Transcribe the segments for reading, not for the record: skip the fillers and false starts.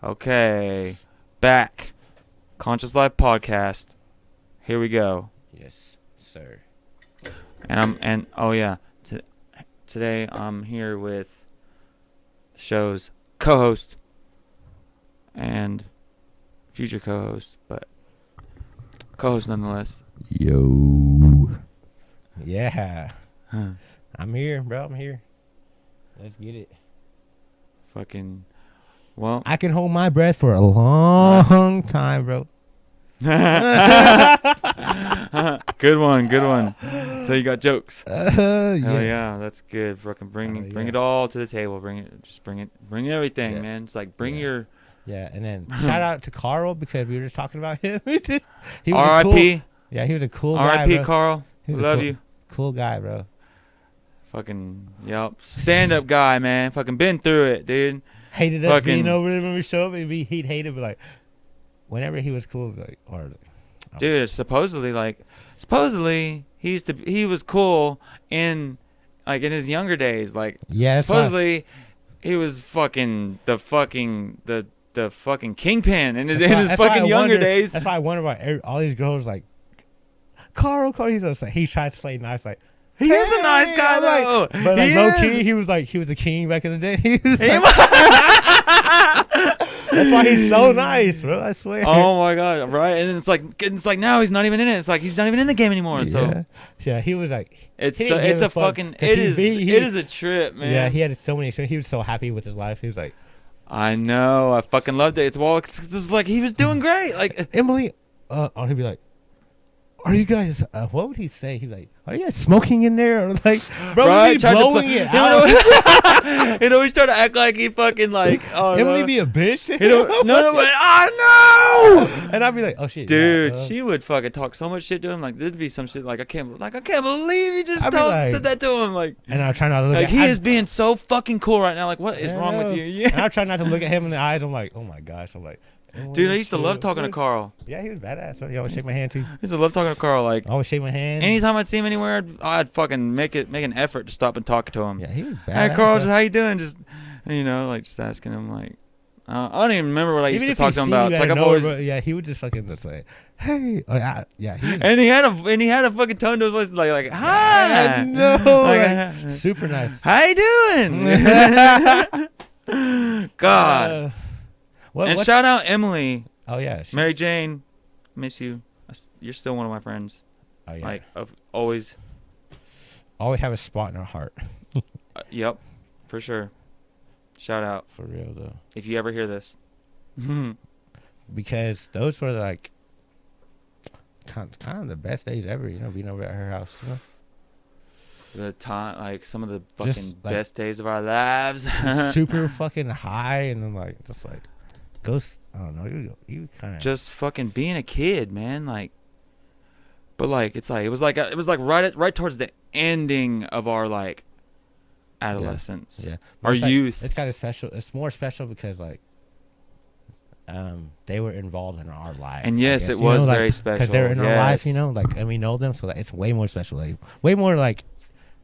Okay. Back. Conscious Life Podcast. Here we go. Yes, sir. Today I'm here with the show's co-host and future co-host, but co-host nonetheless. Yo. Yeah. Huh. I'm here, bro. I'm here. Let's get it. Fucking, well. I can hold my breath for a long time, bro. Good one. So you got jokes. Hell yeah, that's good. Fucking bring it all to the table. Bring everything, Yeah. man. It's like bring your. Yeah, and then shout out to Carl because we were just talking about him. he was R.I.P. Yeah, he was a cool guy, R.I.P. bro. Carl. He was a Love you. Cool guy, bro. Fucking yep. Stand up guy, man. Fucking been through it, dude. Hated us Fucking- being over there when we show up, and he'd hate it, but like, whenever he was cool, like, or Dude, supposedly he was cool in his younger days. Like yeah, that's why- supposedly he was fucking the fucking kingpin in his that's why fucking I younger wonder- days. That's why I wonder why all these girls like Carl. He's just like he tries to play nice, like He is a nice guy I'm though. like, but like He low is. key, he was the king back in the day. He was like, that's why he's so nice, bro. I swear. Oh my god, right? And it's like now he's not even in it. It's like he's not even in the game anymore. So yeah, he was like, it's he didn't give it's a fuck, fucking 'cause it he is a trip, man. Yeah, he had so many experiences. He was so happy with his life. He was like, I know. I fucking loved it. It's like he was doing great. Like Emily, he'd be like, are you guys? What would he say? He'd be like, are you guys smoking in there? Or like, bro, right? we be blowing it He out. would always try to act like he fucking like. Oh, Emily no. be a bitch. No, but I know. And I'd be like, oh shit, Dude, yeah, she would fucking talk so much shit to him. Like there'd be some shit like I can't believe you just I'd be like- said that to him. Like And I try not to look like at he is being so fucking cool right now. Like what is wrong with you? And Yeah. I try not to look at him in the eyes. I'm like, oh my gosh. I'm like, Dude, I used to love talking to Carl. Yeah, he was badass. Bro. He always shake my hand too. I used to love talking to Carl. Like Always shake my hand. anytime I'd see him anywhere, I'd fucking make an effort to stop and talk to him. Yeah, he was badass. Hey Carl, bro. just how you doing? Just like just asking him like I don't even remember what I used Even to if talk he to him see about. you It's like out of I've nowhere, always bro, yeah, he would just fucking just like, hey, yeah, he was. and he had a fucking tone to his voice like hi. I know, Like, like, super nice. How you doing? God. And What? shout out Emily, Oh yeah, Mary Jane, miss you. You're still one of my friends. Oh yeah, Like always. always have a spot in our heart. Yep, for sure. Shout out For real though, if you ever hear this. because those were like kind of the best days ever. You know, being over at her house. You know? The time, like some of the Just, fucking like, best days of our lives. Super fucking high, and then like just like ghost. I don't know. You kind of Just fucking being a kid, man. Like, but like it was like right towards the ending of our like adolescence, yeah. our It's like- youth. It's kind of special. It's more special because like they were involved in our life. And I yes, guess, it you was know, like, very special. because they're in our life, you Yes. know, like, and we know them, so like, it's way more special, like way more like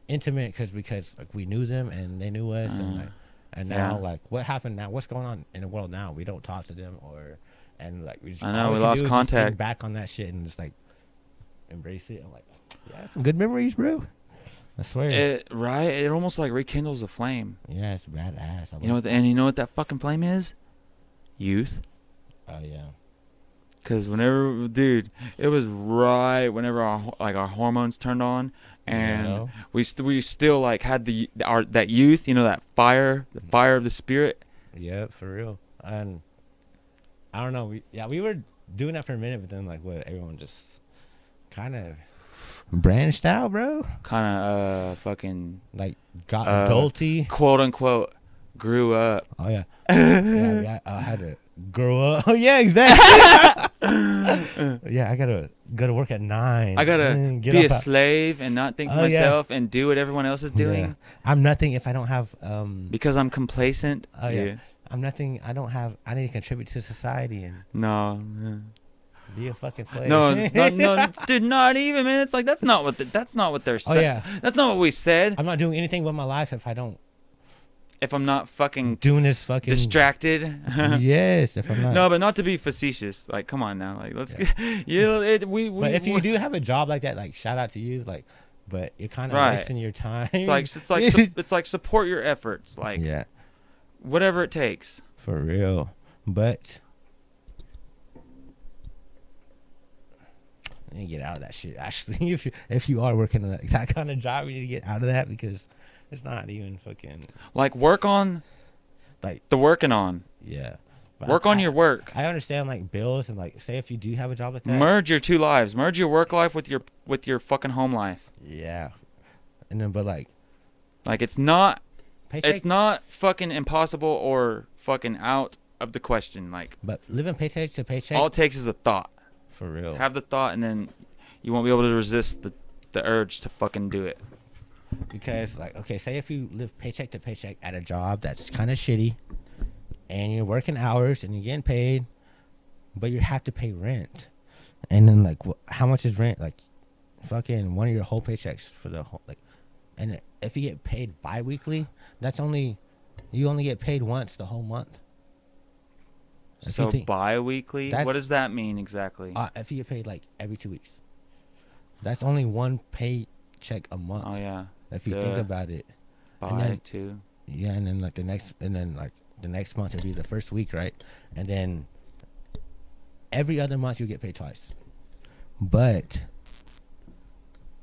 intimate because like we knew them and they knew us, and like, and now Yeah. like what happened now? What's going on in the world now? We don't talk to them and like we just I know, all we can lost do is just think contact. back on that shit and just like embrace it. I'm like, yeah, some good memories, bro. I swear. It almost like rekindles a flame. Yeah, it's badass. I You know love and you know what that fucking flame is? Youth. Oh yeah. Cause whenever, dude, it was right whenever our hormones turned on, and Yeah. we still like had that youth, you know, that fire, the fire of the spirit. Yeah, for real. And I don't know. We were doing that for a minute, but then like what? Everyone just kind of branched out, bro. Kind of fucking Like got adulty. quote unquote grew up. Oh yeah. Yeah, I had to grow up. Oh yeah, exactly. Yeah, I gotta go to work at 9. I gotta and get be a up at- slave and not think for Oh, yeah. myself and do what everyone else is doing Yeah. I'm nothing if I don't have because I'm complacent. Oh yeah. I'm nothing. I need to contribute to society and No. be a fucking slave. No, it's not. No, dude, not even, man. It's like that's not what they're saying. Oh yeah. That's not what we said. I'm not doing anything with my life if I don't if I'm not fucking doing this fucking distracted. Yes, if I'm not. No, but not to be facetious. Like, come on now. Like, let's get. We. But if you do have a job like that, like, shout out to you. Like, but you're kind of Right. wasting your time. It's like support your efforts. Like, yeah, whatever it takes. for real. But you need to get out of that shit. Actually, if you are working on that kind of job, you need to get out of that because it's not even fucking Like, work on like the working on. yeah. But Work on your work. I understand like bills and like say if you do have a job like that. Merge your two lives. Merge your work life with your fucking home life. Yeah, and then but like it's not paycheck. it's not fucking impossible or fucking out of the question. Like, But living paycheck to paycheck. all it takes is a thought. For real. Have the thought, and then you won't be able to resist the urge to fucking do it. Because like okay, say if you live paycheck to paycheck at a job that's kind of shitty, and you're working hours and you're getting paid, but you have to pay rent, and then like how much is rent? Like fucking one of your whole paychecks for the whole like, and if you get paid bi-weekly, you only get paid once the whole month. So bi-weekly? What does that mean exactly? If you get paid like every 2 weeks, that's only one paycheck a month. Oh yeah. If you think about it. Too. Yeah, and then the next month it'll be the first week, right? And then every other month you get paid twice. But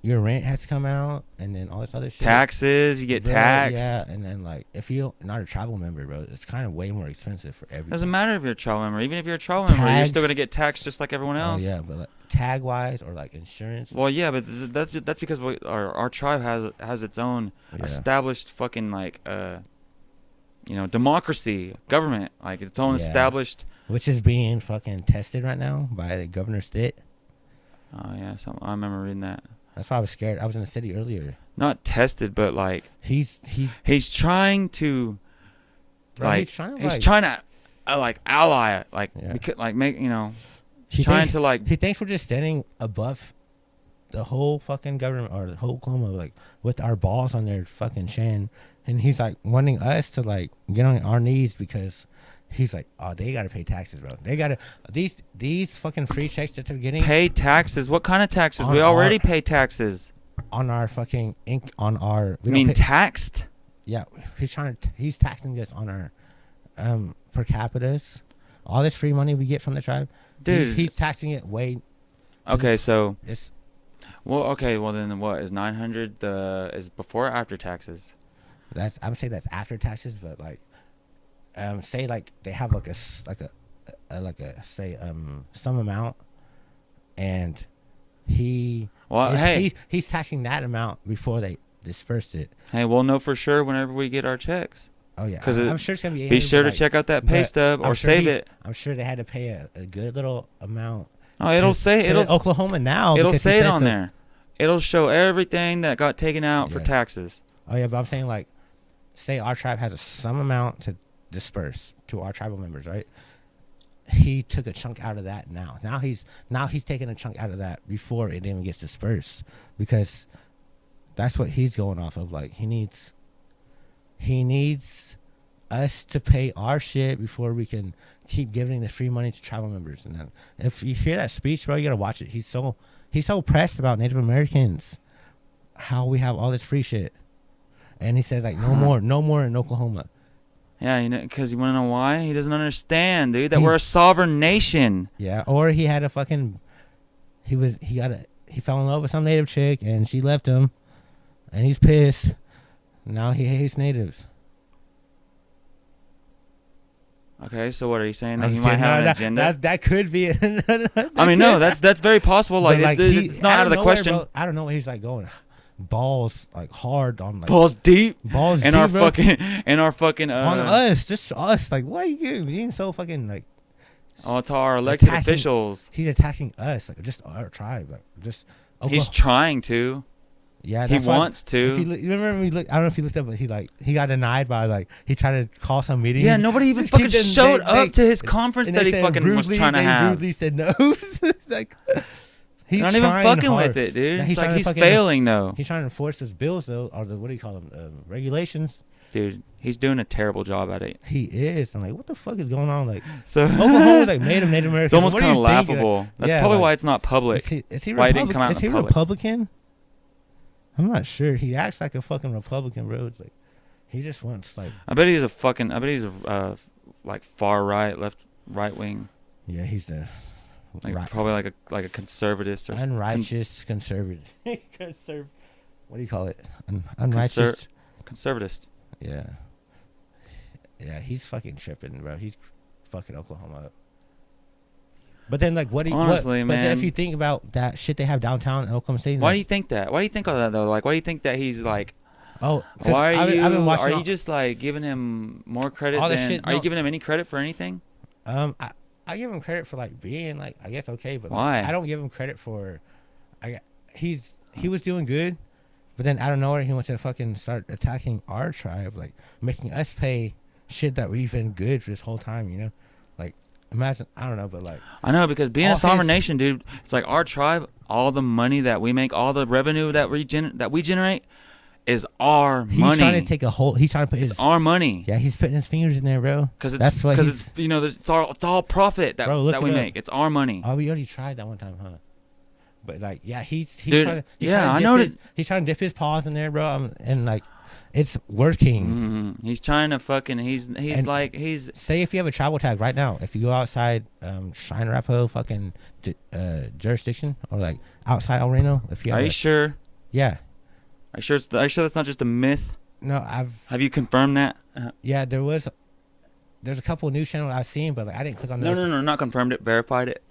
your rent has to come out, and then all this other shit. Taxes, you get taxed. Yeah, and then like if you're not a travel member, bro, it's kind of way more expensive for everything. Doesn't matter if you're a travel member. Even if you're a travel member, you're still gonna get taxed just like everyone else. Oh yeah, but like, tag wise or like insurance. Well, yeah, but that's because our tribe has its own established fucking like democracy, government, like its own established. Which is being fucking tested right now by the Governor Stitt. Oh yeah, I remember reading that. That's why I was scared. I was in the city earlier. Not tested, but like he's trying to, bro, like he's trying to like ally it, like make he thinks we're just standing above the whole fucking government or the whole Oklahoma, like with our balls on their fucking chin, and he's like wanting us to like get on our knees because he's like, oh, they gotta pay taxes, bro. They gotta these fucking free checks that they're getting. Pay taxes? What kind of taxes? We already pay taxes. On our fucking on our. Taxed? Yeah, he's taxing us on our per capitas. All this free money we get from the tribe, dude. He's taxing it way. Okay, so. Well, then what is 900? Is before or after taxes? I would say that's after taxes, but like. Say like they have like a some amount, and he's taxing that amount before they disperse it. Hey, we'll know for sure whenever we get our checks. Oh yeah, because I'm sure it's gonna be. Be sure to check out that pay stub or save it. I'm sure they had to pay a good little amount. Oh, it'll Oklahoma now. It'll say it on there. It'll show everything that got taken out for taxes. Oh yeah, but I'm saying like, say our tribe has some amount to disperse to our tribal members, right? He took a chunk out of that now he's taking a chunk out of that before it even gets dispersed, because that's what he's going off of. Like he needs us to pay our shit before we can keep giving the free money to tribal members. And then if you hear that speech, bro, you gotta watch it. He's so pressed about Native Americans, how we have all this free shit, and he says like no more in Oklahoma. Yeah, because you want to know why? He doesn't understand, dude, that we're a sovereign nation. Yeah, or he had a fucking, he fell in love with some native chick and she left him, and he's pissed. Now he hates natives. Okay, so what are you saying? That he might have an agenda? That could be. No, that's very possible. Like, it's not out of the question. Bro, I don't know where he's like going. Balls like hard on like balls deep on us, just us. Like, why are you being so fucking like? Oh, it's our elected officials. He's attacking us, like just our tribe, like just. Oklahoma. He's trying to. Yeah, he wants to. You remember I don't know if you looked up, but he got denied by like he tried to call some meetings. Yeah, nobody even fucking showed up to his conference that he fucking was trying to have. Rudely said no. Like. He's not even fucking hard with it, dude. He's failing though. He's trying to enforce those bills though, or what do you call them? Regulations. dude, he's doing a terrible job at it. He is. I'm like, what the fuck is going on? Like, So Oklahoma like made him Native American. it's almost What do kind you of think? laughable. Like, That's yeah, probably like, why it's not public. Is he Why it didn't come out Is in he public. Republican? I'm not sure. He acts like a fucking Republican, bro. It's like he just wants like. I bet he's a like far right, right wing. Yeah, he's the Like probably like a conservatist or unrighteous conservative. What do you call it? Unrighteous conservatist. Yeah. Yeah, he's fucking tripping, bro. He's fucking Oklahoma up. But then, like, Honestly, But man, then if you think about that shit they have downtown in Oklahoma City, why like, do you think that? Why do you think all that though? Like, why do you think that he's like? Oh, why are I've been watching Are you just like giving him more credit all the than? shit, Are you giving him any credit for anything? I give him credit for like being like I guess okay, but why? Like, I don't give him credit for. He was doing good, but then out of nowhere he went to fucking start attacking our tribe, like making us pay shit that we've been good for this whole time. You know, like imagine I don't know, but like I know because being a sovereign nation, dude, it's like our tribe. All the money that we make, all the revenue that we generate, is our money. He's trying to take a whole. He's trying to put his our money. Yeah, he's putting his fingers in there, bro. Because it's it's all profit that we make. It's our money. Oh, we already tried that one time, huh? But like, yeah, he's dude, trying to. He's trying to dip his paws in there, bro. And like, it's working. Mm-hmm. He's trying to fucking. He's say if you have a travel tag right now, if you go outside Cheyenne Arapaho fucking jurisdiction or like outside El Reno, if you have you sure? Yeah. Are you sure that's not just a myth? No, have you confirmed that? Yeah, there's a couple of news channels I've seen, but like, I didn't click on those. No, not confirmed it, verified it.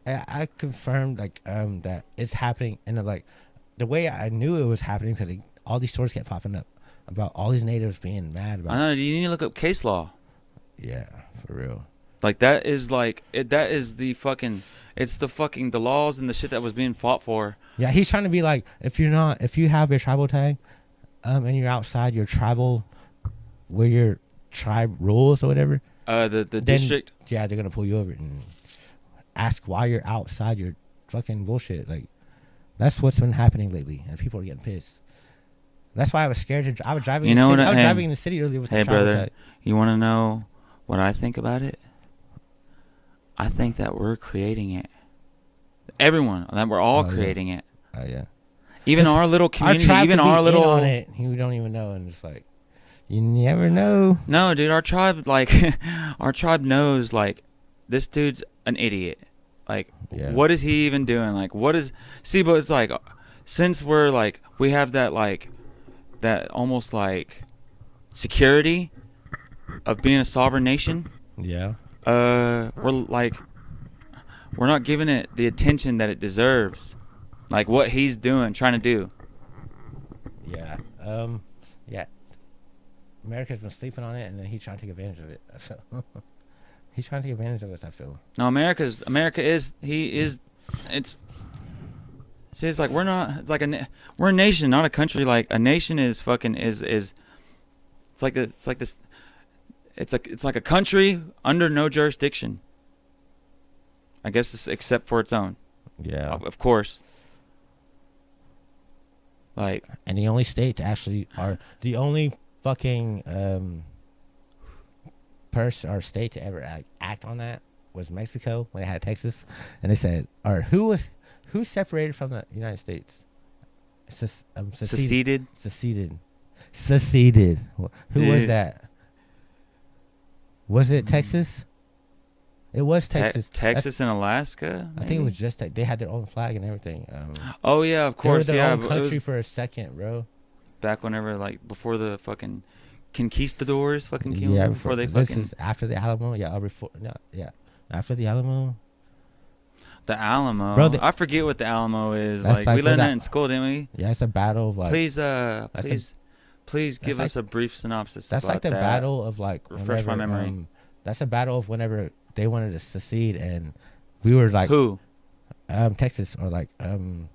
I confirmed like that it's happening, and like the way I knew it was happening because all these stories kept popping up about all these natives being mad about. I know, you need to look up case law. Yeah, for real. Like that is that is the fucking the laws and the shit that was being fought for. Yeah, he's trying to be like if you have your tribal tag, and you're outside your tribal, where your tribe rules or whatever. The district. Yeah, they're gonna pull you over and ask why you're outside your fucking bullshit. Like that's what's been happening lately, and people are getting pissed. That's why I was scared to. I was driving. I was driving in the city earlier with the tribal brother, tag. You want to know what I think about it? I think that we're creating it. Everyone, that we're all creating it. Oh yeah. Even our little community, even our little. On it, we don't even know, and it's like, you never know. No, dude, our tribe, like, our tribe knows, like, this dude's an idiot. Like, what is he even doing? Like, what is? See, but it's like, since we're like, we have that like, that almost like, security, of being a sovereign nation. Yeah. We're not giving it the attention that it deserves, like what he's doing, trying to do. Yeah. Yeah. America's been sleeping on it, and then he's trying to take advantage of it. I feel. He's trying to take advantage of us. I feel. No, it's like we're not. It's like we're a nation, not a country. Like a nation is fucking is. It's like this. It's like a country under no jurisdiction. I guess except for its own. Yeah. Of course. Like. And the only state to actually are the only fucking person or state to ever act on that was Mexico when they had Texas, and they said, or who separated from the United States? Seceded. Who was that? Was it Texas? It was Texas. Texas and Alaska. Maybe? I think it was just that they had their own flag and everything. Oh yeah, of course. They were their own country for a second, bro. Back whenever, like, before the fucking conquistadors fucking came. Yeah, before they this fucking. is after the Alamo. Yeah, or before. No, yeah, after the Alamo. The Alamo. Bro, I forget what the Alamo is. Like we learned that in school, didn't we? Yeah, it's the battle of like. Please give us a brief synopsis. That's about like the battle of like. Refresh my memory. That's a battle of whenever they wanted to secede, and we were like. Who? Texas or like who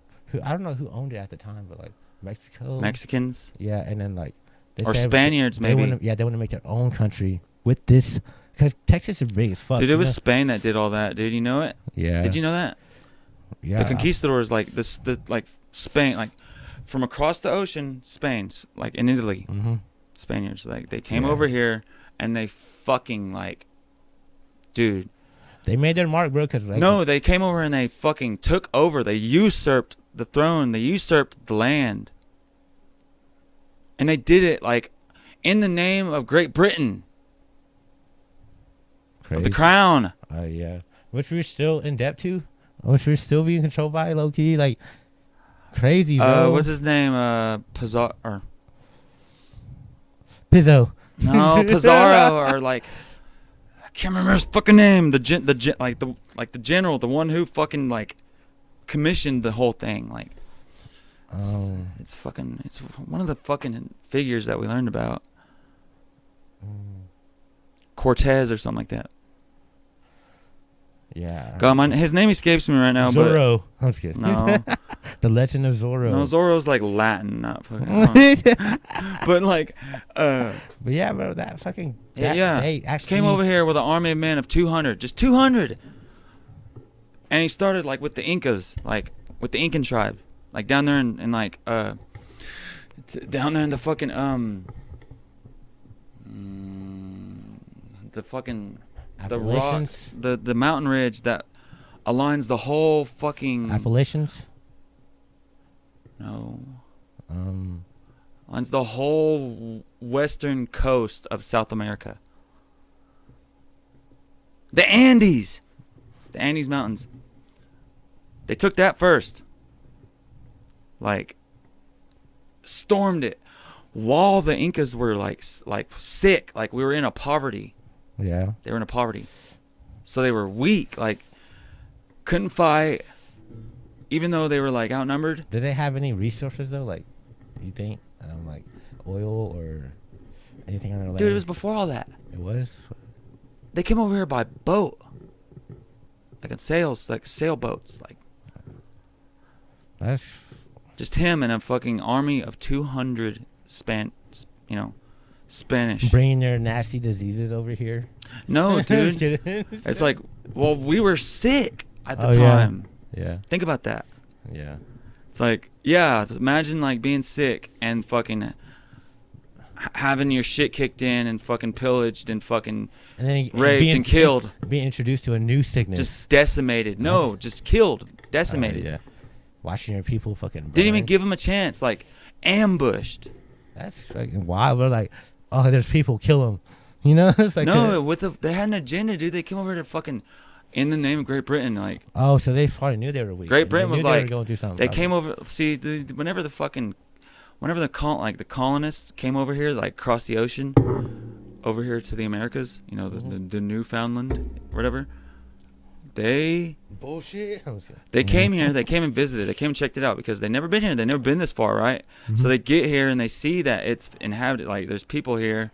I don't know who owned it at the time, but like Mexico. Mexicans. Yeah, and then like. Or Spaniards, maybe. They want to make their own country with this, because Texas is big as fuck. Dude, it was Spain that did all that, dude. You know it? Yeah. Did you know that? Yeah. The conquistadors, like like Spain, like from across the ocean, Spain, like in Italy. Mm-hmm. Spaniards. Like they came over here and they fucking like, dude. They made their mark, bro. Cause like, no, they came over and they fucking took over. They usurped the throne. They usurped the land. And they did it like in the name of Great Britain. crazy. Of the crown. Yeah. Which we're still in debt to. Which we're still being controlled by, low key. Like, crazy, bro. What's his name? Pizarro. Pizzo. No, Pizarro or like I can't remember his fucking name. The general, the one who fucking like commissioned the whole thing. Like, it's one of the fucking figures that we learned about. Cortez or something like that. Yeah. God, his name escapes me right now. Zorro. I'm just kidding. No. The Legend of Zorro. No, Zorro's like Latin, not fucking. But like, but yeah, bro, that fucking. They actually came over here with an army of men of 200, just 200. And he started like with the Incas, like with the Incan tribe, like down there in like down there in the fucking the fucking the rock, the mountain ridge that aligns the whole fucking Appalachians. No. Aligns the whole western coast of South America. The Andes. The Andes Mountains. They took that first. Like, stormed it. While the Incas were like sick. Like, we were in a poverty. Yeah. They were in a poverty. So they were weak. Like, couldn't fight. Even though they were like outnumbered. Did they have any resources though? Like, you think, like oil or anything on their land? Dude, it was before all that. It was. They came over here by boat, like in sailboats, like. That's. Just him and a fucking army of 200 Spanish. Bringing their nasty diseases over here. No, dude. It's like, well, we were sick at the time. Yeah. Think about that. Yeah. It's like, yeah, imagine like being sick and fucking having your shit kicked in and fucking pillaged and fucking raped and killed. Being introduced to a new sickness. Just decimated. No, just killed. Decimated. Yeah. Watching your people fucking burn. Didn't even give them a chance. Like, ambushed. That's fucking wild. We're like, oh, there's people, kill them. You know? It's like no, they had an agenda, dude. They came over to fucking... in the name of Great Britain, like. Oh, so they probably knew they were weak. Great Britain was like. Going through something, they came over. See, whenever the colonists came over here, like across the ocean, over here to the Americas, you know, the Newfoundland, whatever. They came here. They came and visited. They came and checked it out because they'd never been here. They'd never been this far, right? Mm-hmm. So they get here and they see that it's inhabited. Like there's people here,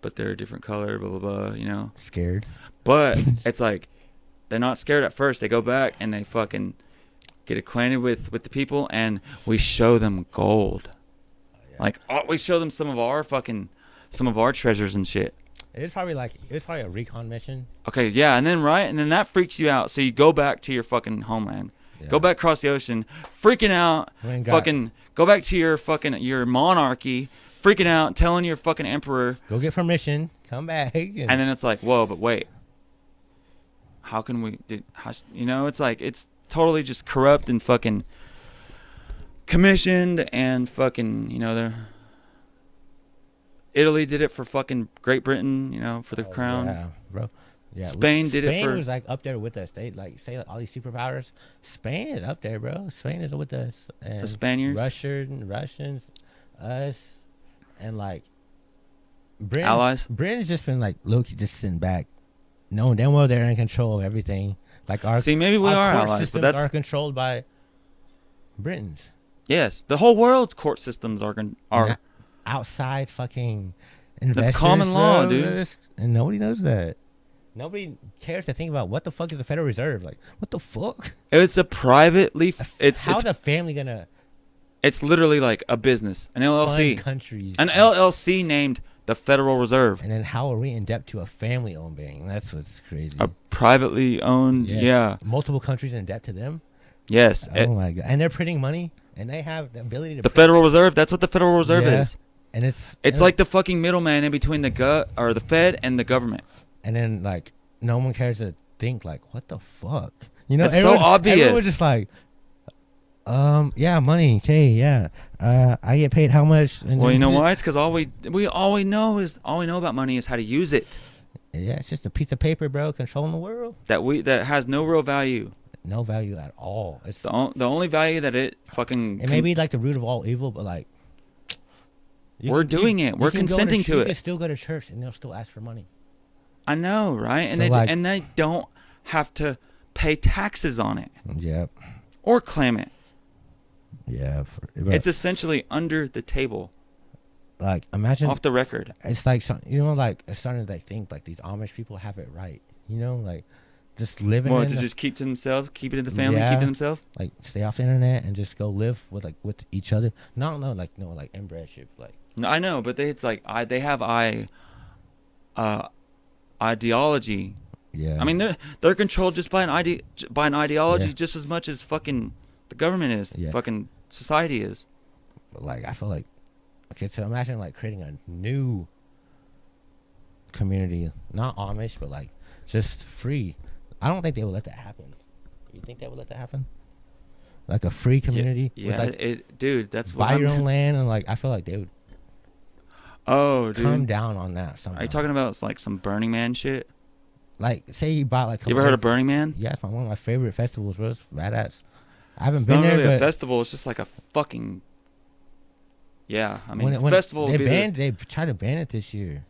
but they're a different color. Blah blah blah. You know. Scared. But it's like. They're not scared at first. They go back and they fucking get acquainted with the people, and we show them gold. Like, we show them some of our treasures and shit. It was probably a recon mission. Okay, yeah, and then that freaks you out. So you go back to your fucking homeland. Yeah. Go back across the ocean, freaking out. Fucking go back to your monarchy, freaking out, telling your fucking emperor. Go get permission. Come back. And then it's like, whoa, but wait. How can we it's like it's totally just corrupt and fucking commissioned and fucking, they're Italy did it for fucking Great Britain, for the crown. Yeah, bro. Yeah. Spain did it for. Spain was like up there with us. They say all these superpowers. Spain is up there, bro. Spain is with us. And the Spaniards, Russians, us, and like Britain. Allies. Britain's just been like low-key just sitting back. No, damn well they're in control of everything. Like maybe we are allies, but are controlled by Britons. Yes, the whole world's court systems are outside fucking investors. That's common law, dude. And nobody knows that. Nobody cares to think about what the fuck is the Federal Reserve. Like, what the fuck? It's a privately. How's a family gonna? It's literally like a business, an LLC. Countries. An LLC named the Federal Reserve. And then how are we in debt to a family-owned bank? That's what's crazy. A privately owned, yeah. Multiple countries in debt to them. Yes. Oh my god! And they're printing money, and they have the ability to. The Federal Reserve. That's what the Federal Reserve is. And it's like the fucking middleman in between the Fed and the government. And then like no one cares to think like, what the fuck? You know, it's so obvious. Everyone's just like, yeah, money, okay, yeah. I get paid how much? And well, you know why? It's because all we know about money is how to use it. Yeah, it's just a piece of paper, bro, controlling the world. That has no real value. No value at all. It's the only value that it fucking. It may be like the root of all evil, but like. We're doing it. We're consenting to it. You can still go to church and they'll still ask for money. I know, right? And they don't have to pay taxes on it. Yep. Or claim it. Yeah. It's essentially under the table. Like, imagine off the record. It's like, you know, like it's starting to like think like these Amish people have it right. You know, like just living. Well, to just keep to themselves, keep it in the family, keep it to themselves. Like stay off the internet and just go live with each other. No, like inbred shit. Like no, I know, but they have ideology. Yeah. I mean, they're controlled just by an ideology just as much as fucking the government is. Yeah. Fucking society is. But like I feel like. Okay, so imagine like creating a new community, not Amish, but like just free. I don't think they would let that happen. You think they would let that happen? Like a free community? Yeah, with like, dude, that's what buy your own land and like I feel like they would. Oh, dude, come down on that somehow. Are you talking about like some Burning Man shit? Like, say you bought like. You ever heard of Burning Man? Yeah, it's one of my favorite festivals, bro. It's badass. I haven't it's been there. It's not really a festival. It's just like a fucking. Yeah, I mean, festival. They tried to ban it this year.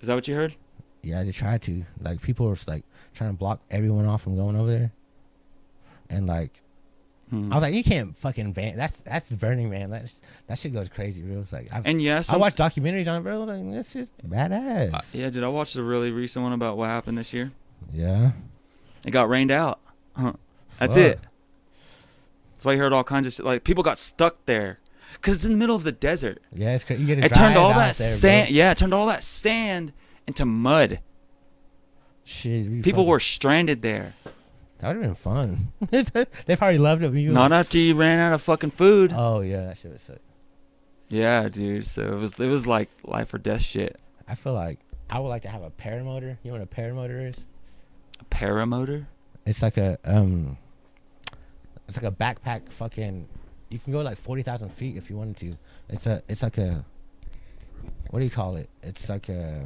Is that what you heard? Yeah, they tried to. Like, people were like trying to block everyone off from going over there, and like, I was like, you can't fucking ban. That's Burning Man. That shit goes crazy, bro. It's like, I watch documentaries on it, bro. Like, that's just badass. Yeah, dude, I watched a really recent one about what happened this year. Yeah, it got rained out. That's it. That's why you heard all kinds of shit. Like, people got stuck there because it's in the middle of the desert. Yeah, it's crazy. You get it turned all that sand. Yeah, it turned all that sand into mud. Shit, people were stranded there. That would have been fun. They probably loved it. Not after you ran out of fucking food. Oh yeah, that shit was sick. Yeah, dude. So it was like life or death shit. I feel like I would like to have a paramotor. You know what a paramotor is? A paramotor? It's like a It's like a backpack fucking. You can go like 40,000 feet if you wanted to. It's like a. What do you call it? It's like a.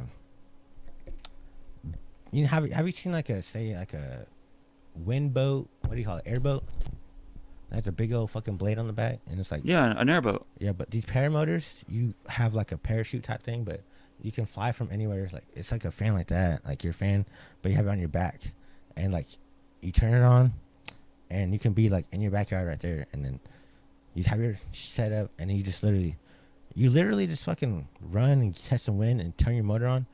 You know, have you seen like a wind boat? What do you call it? Airboat. That's a big old fucking blade on the back, and it's like. Yeah, an airboat. Yeah, but these paramotors, you have like a parachute type thing, but you can fly from anywhere. Like it's like a fan like that, like your fan, but you have it on your back, and like you turn it on. And you can be like in your backyard right there, and then you have your set up, and then you literally just fucking run and catch some wind and turn your motor on,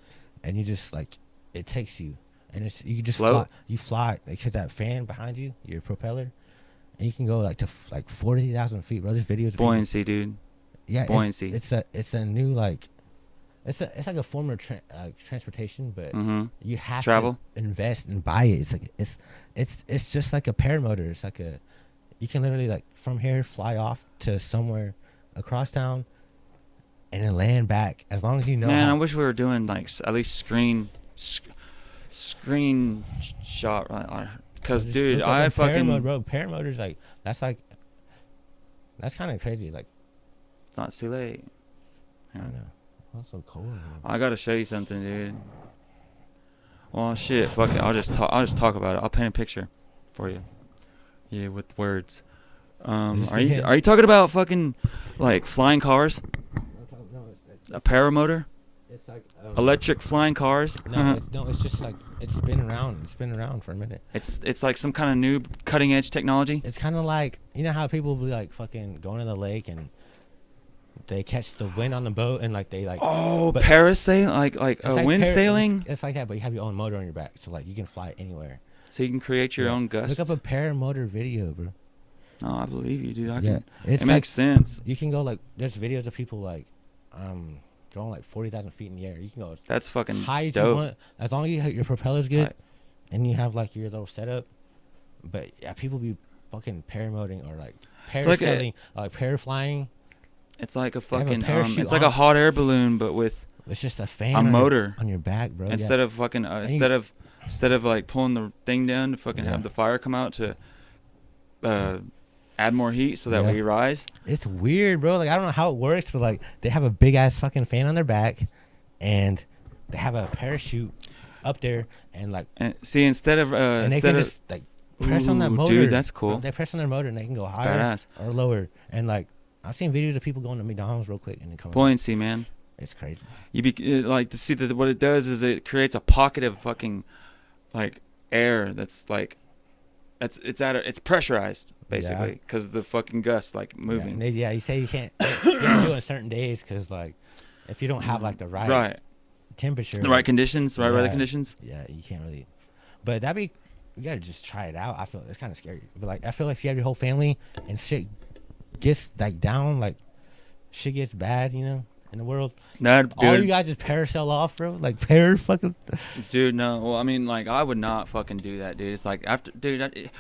and you just like it takes you, and you just fly. You fly because that fan behind you, your propeller, and you can go like to 40,000 feet, bro. There's videos. Buoyancy, dude. Yeah, buoyancy. It's a new like. It's like a form of transportation, but you have to invest and buy it. It's like it's just like a paramotor. It's like you can literally like from here fly off to somewhere across town, and then land back as long as you know. Man, I wish we were doing like at least screen shot, because dude, I fucking paramotors like that's kind of crazy. Like it's not too late. Yeah. I know. That's so cool. Man. I gotta show you something, dude. Well, shit, fuck it. I'll just talk about it. I'll paint a picture for you. Yeah, with words. Are you talking about fucking like flying cars? No, a paramotor? It's like electric flying cars? It's just like it's been around for a minute. It's like some kind of new cutting edge technology. It's kind of like, you know how people be like fucking going to the lake and they catch the wind on the boat and like they like parasailing, like wind sailing. It's like that, but you have your own motor on your back, so like you can fly anywhere. So you can create your own gust. Look up a paramotor video, bro. No, I believe you, dude. It makes sense. You can go like there's videos of people like going like 40,000 feet in the air. You can go. That's fucking high as dope. you want, as long as your propeller's good, and you have like your little setup. But yeah, people be fucking paramotoring or like parasailing, like paraflying. It's like a They have a fucking parachute it's like a on. hot air balloon, but with It's just a fan a motor on your back, bro. instead of fucking instead of like pulling the thing down to fucking Yeah. have the fire come out to add more heat so that Yeah. we rise. It's weird, bro. Like I don't know how it works, but like they have a big ass fucking fan on their back, and they have a parachute up there, and like And see, instead of and they can just like press on that Ooh, motor. dude, that's cool. They press on their motor and they can go It's higher badass. or lower. And like I've seen videos of people going to McDonald's real quick and then coming. Buoyancy, man. It's crazy. You be like to see that what it does is it creates a pocket of fucking like air that's like it's pressurized basically because the fucking gust like moving. Yeah, you say you can't do it on certain days because like if you don't have like the right temperature, the right conditions, Right. weather conditions. yeah, you can't really. But you gotta just try it out. I feel it's kind of scary. But like I feel like if you have your whole family and shit gets like down, like shit gets bad, you know, in the world. All you guys just parasail off, bro. Like fucking. Dude, no. Well, I mean, like, I would not fucking do that, dude. It's like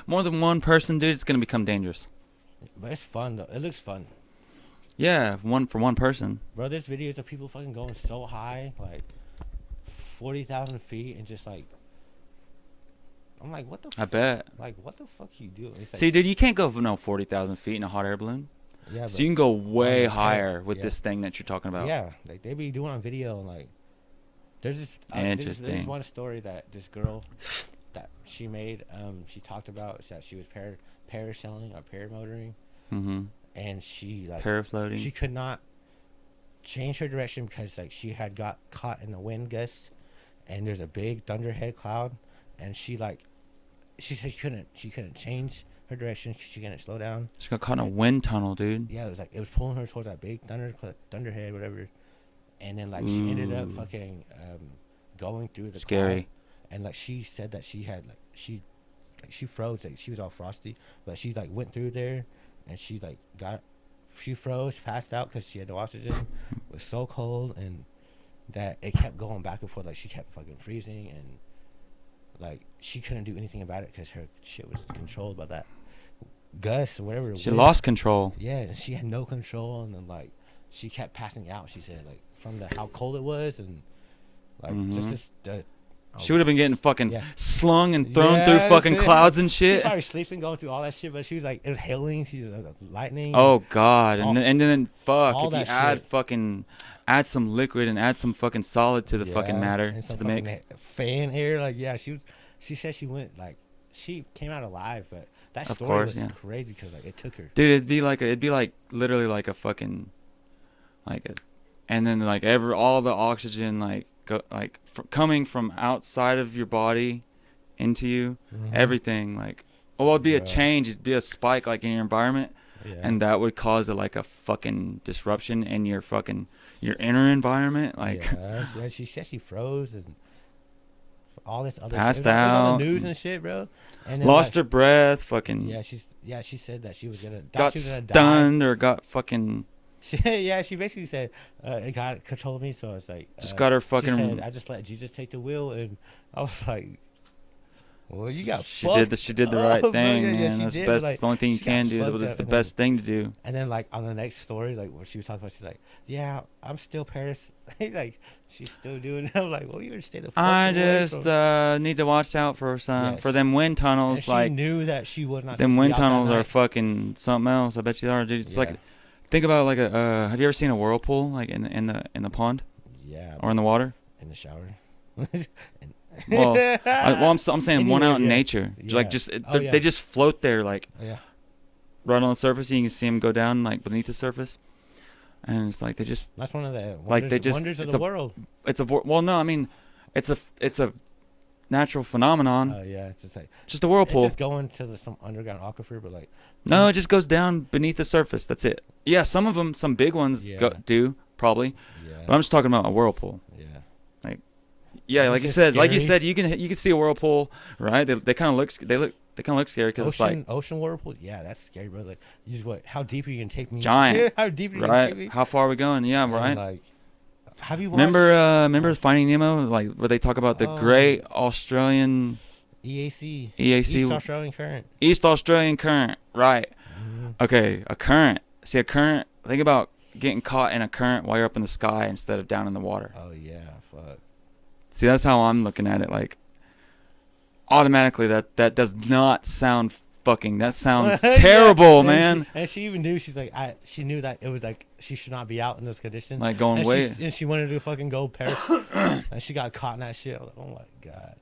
more than one person, dude, it's gonna become dangerous. But it's fun though. It looks fun. Yeah, for one person. Bro, there's videos of people fucking going so high, like 40,000 feet, and just like, I'm like, what the? I bet. Like, what the fuck you do? It's like, See, dude, you can't go 40,000 feet in a hot air balloon. yeah, So you can go way yeah, higher with yeah. this thing that you're talking about. Yeah, like they be doing on video, and like, there's Interesting. there's one story that this girl that she made, she talked about that she was parasailing or paramotoring, Mm-hmm. and she like Parafloating. she could not change her direction because like she had got caught in the wind gusts, and there's a big thunderhead cloud, and she said she couldn't change her direction. She couldn't slow down. She got caught in a wind tunnel, dude. Yeah, it was pulling her towards that big thunderhead, whatever. And then like she ended up Ooh. fucking going through the Scary. cloud. And like she said that she had she froze, like she was all frosty, but she like went through there, and she like she froze, passed out because she had no oxygen. It was so cold, and that it kept going back and forth. Like she kept fucking freezing, and like she couldn't do anything about it because her shit was controlled by that gust or whatever. She lost control. Yeah, and she had no control, and then like she kept passing out. She said like from how cold it was, and like just She would have been getting fucking Yeah. slung and thrown Yeah, through that's fucking it. clouds and She was shit. probably sleeping, going through all that shit, but she was like, it was hailing, she was lightning. Oh god, All- and then fuck all if you that shit. add some liquid and add some fucking solid to the fucking Yeah, matter and to some the fucking mix. fan air, like yeah, she said she went like she came out alive, but that Of story course, was yeah. crazy because like it took her. Dude, it'd be like literally like a fucking and then like all the oxygen like go like coming from outside of your body into you, everything like it'd be a Yeah. change, it'd be a spike like in your environment, Yeah. and that would cause a fucking disruption in your inner environment, like yeah, she said she froze and all this other Passed shit. It was on out the news and shit, bro. And then, lost like, her breath, fucking she said that she was gonna got she was gonna stunned or got fucking yeah, she basically said it got control of me, so it's like just got her she fucking said, I just let Jesus take the wheel, and I was like, well, you got she did the right up, bro. thing, Yeah, man. she That's did, the best. like, It's the only thing you she got can do. fucked It's up, the and best thing to do. And then like on the next story, like what she was talking about, she's like, yeah, I'm still Paris. Like she's still doing it. I'm like, well, you better stay the fuck I away just from. need to watch out for Yes. them wind And tunnels. she Like knew that she was not. them supposed wind to be out that tunnels are night. fucking something else. I bet you are, dude. It's Yeah. like think about like a. Have you ever seen a whirlpool like in the pond Yeah, or in the water? in the shower. Well, I'm saying one Anywhere, out in yeah. nature. Yeah. Like just Oh, yeah. they just float there like Yeah. right on the surface. And you can see them go down like beneath the surface, and it's like they just That's one of the wonders, Like, they just- wonders of it's the a- world. well no I mean it's a natural phenomenon. Oh yeah, it's just like Just a whirlpool. it's just going to some underground aquifer, but like No, it just goes down beneath the surface. That's it. Yeah, some of them, some big ones Yeah. do probably, yeah, but I'm just talking about a whirlpool. yeah. Yeah, It's like you just said, scary. you can see a whirlpool, right? They kind of look scary because it's like Ocean whirlpool. Yeah, that's scary, bro. Like, you just what? How deep are you gonna take me? Giant, How deep are you gonna take me? right. How far are we going? Yeah, And, right. like, have you watched Remember Finding Nemo, like where they talk about the Oh. Great Australian EAC? EAC East Australian Current. East Australian Current, right? Mhm. Okay, a current. See a current. Think about getting caught in a current while you're up in the sky instead of down in the water. Oh yeah, fuck. See, that's how I'm looking at it. Like, automatically, that does not sound fucking. That sounds terrible, yeah. man. And she even knew. She's like, she knew that it was like she should not be out in those conditions. Like going and way. And she wanted to fucking go parachute, and she got caught in that shit. I was like, oh my god.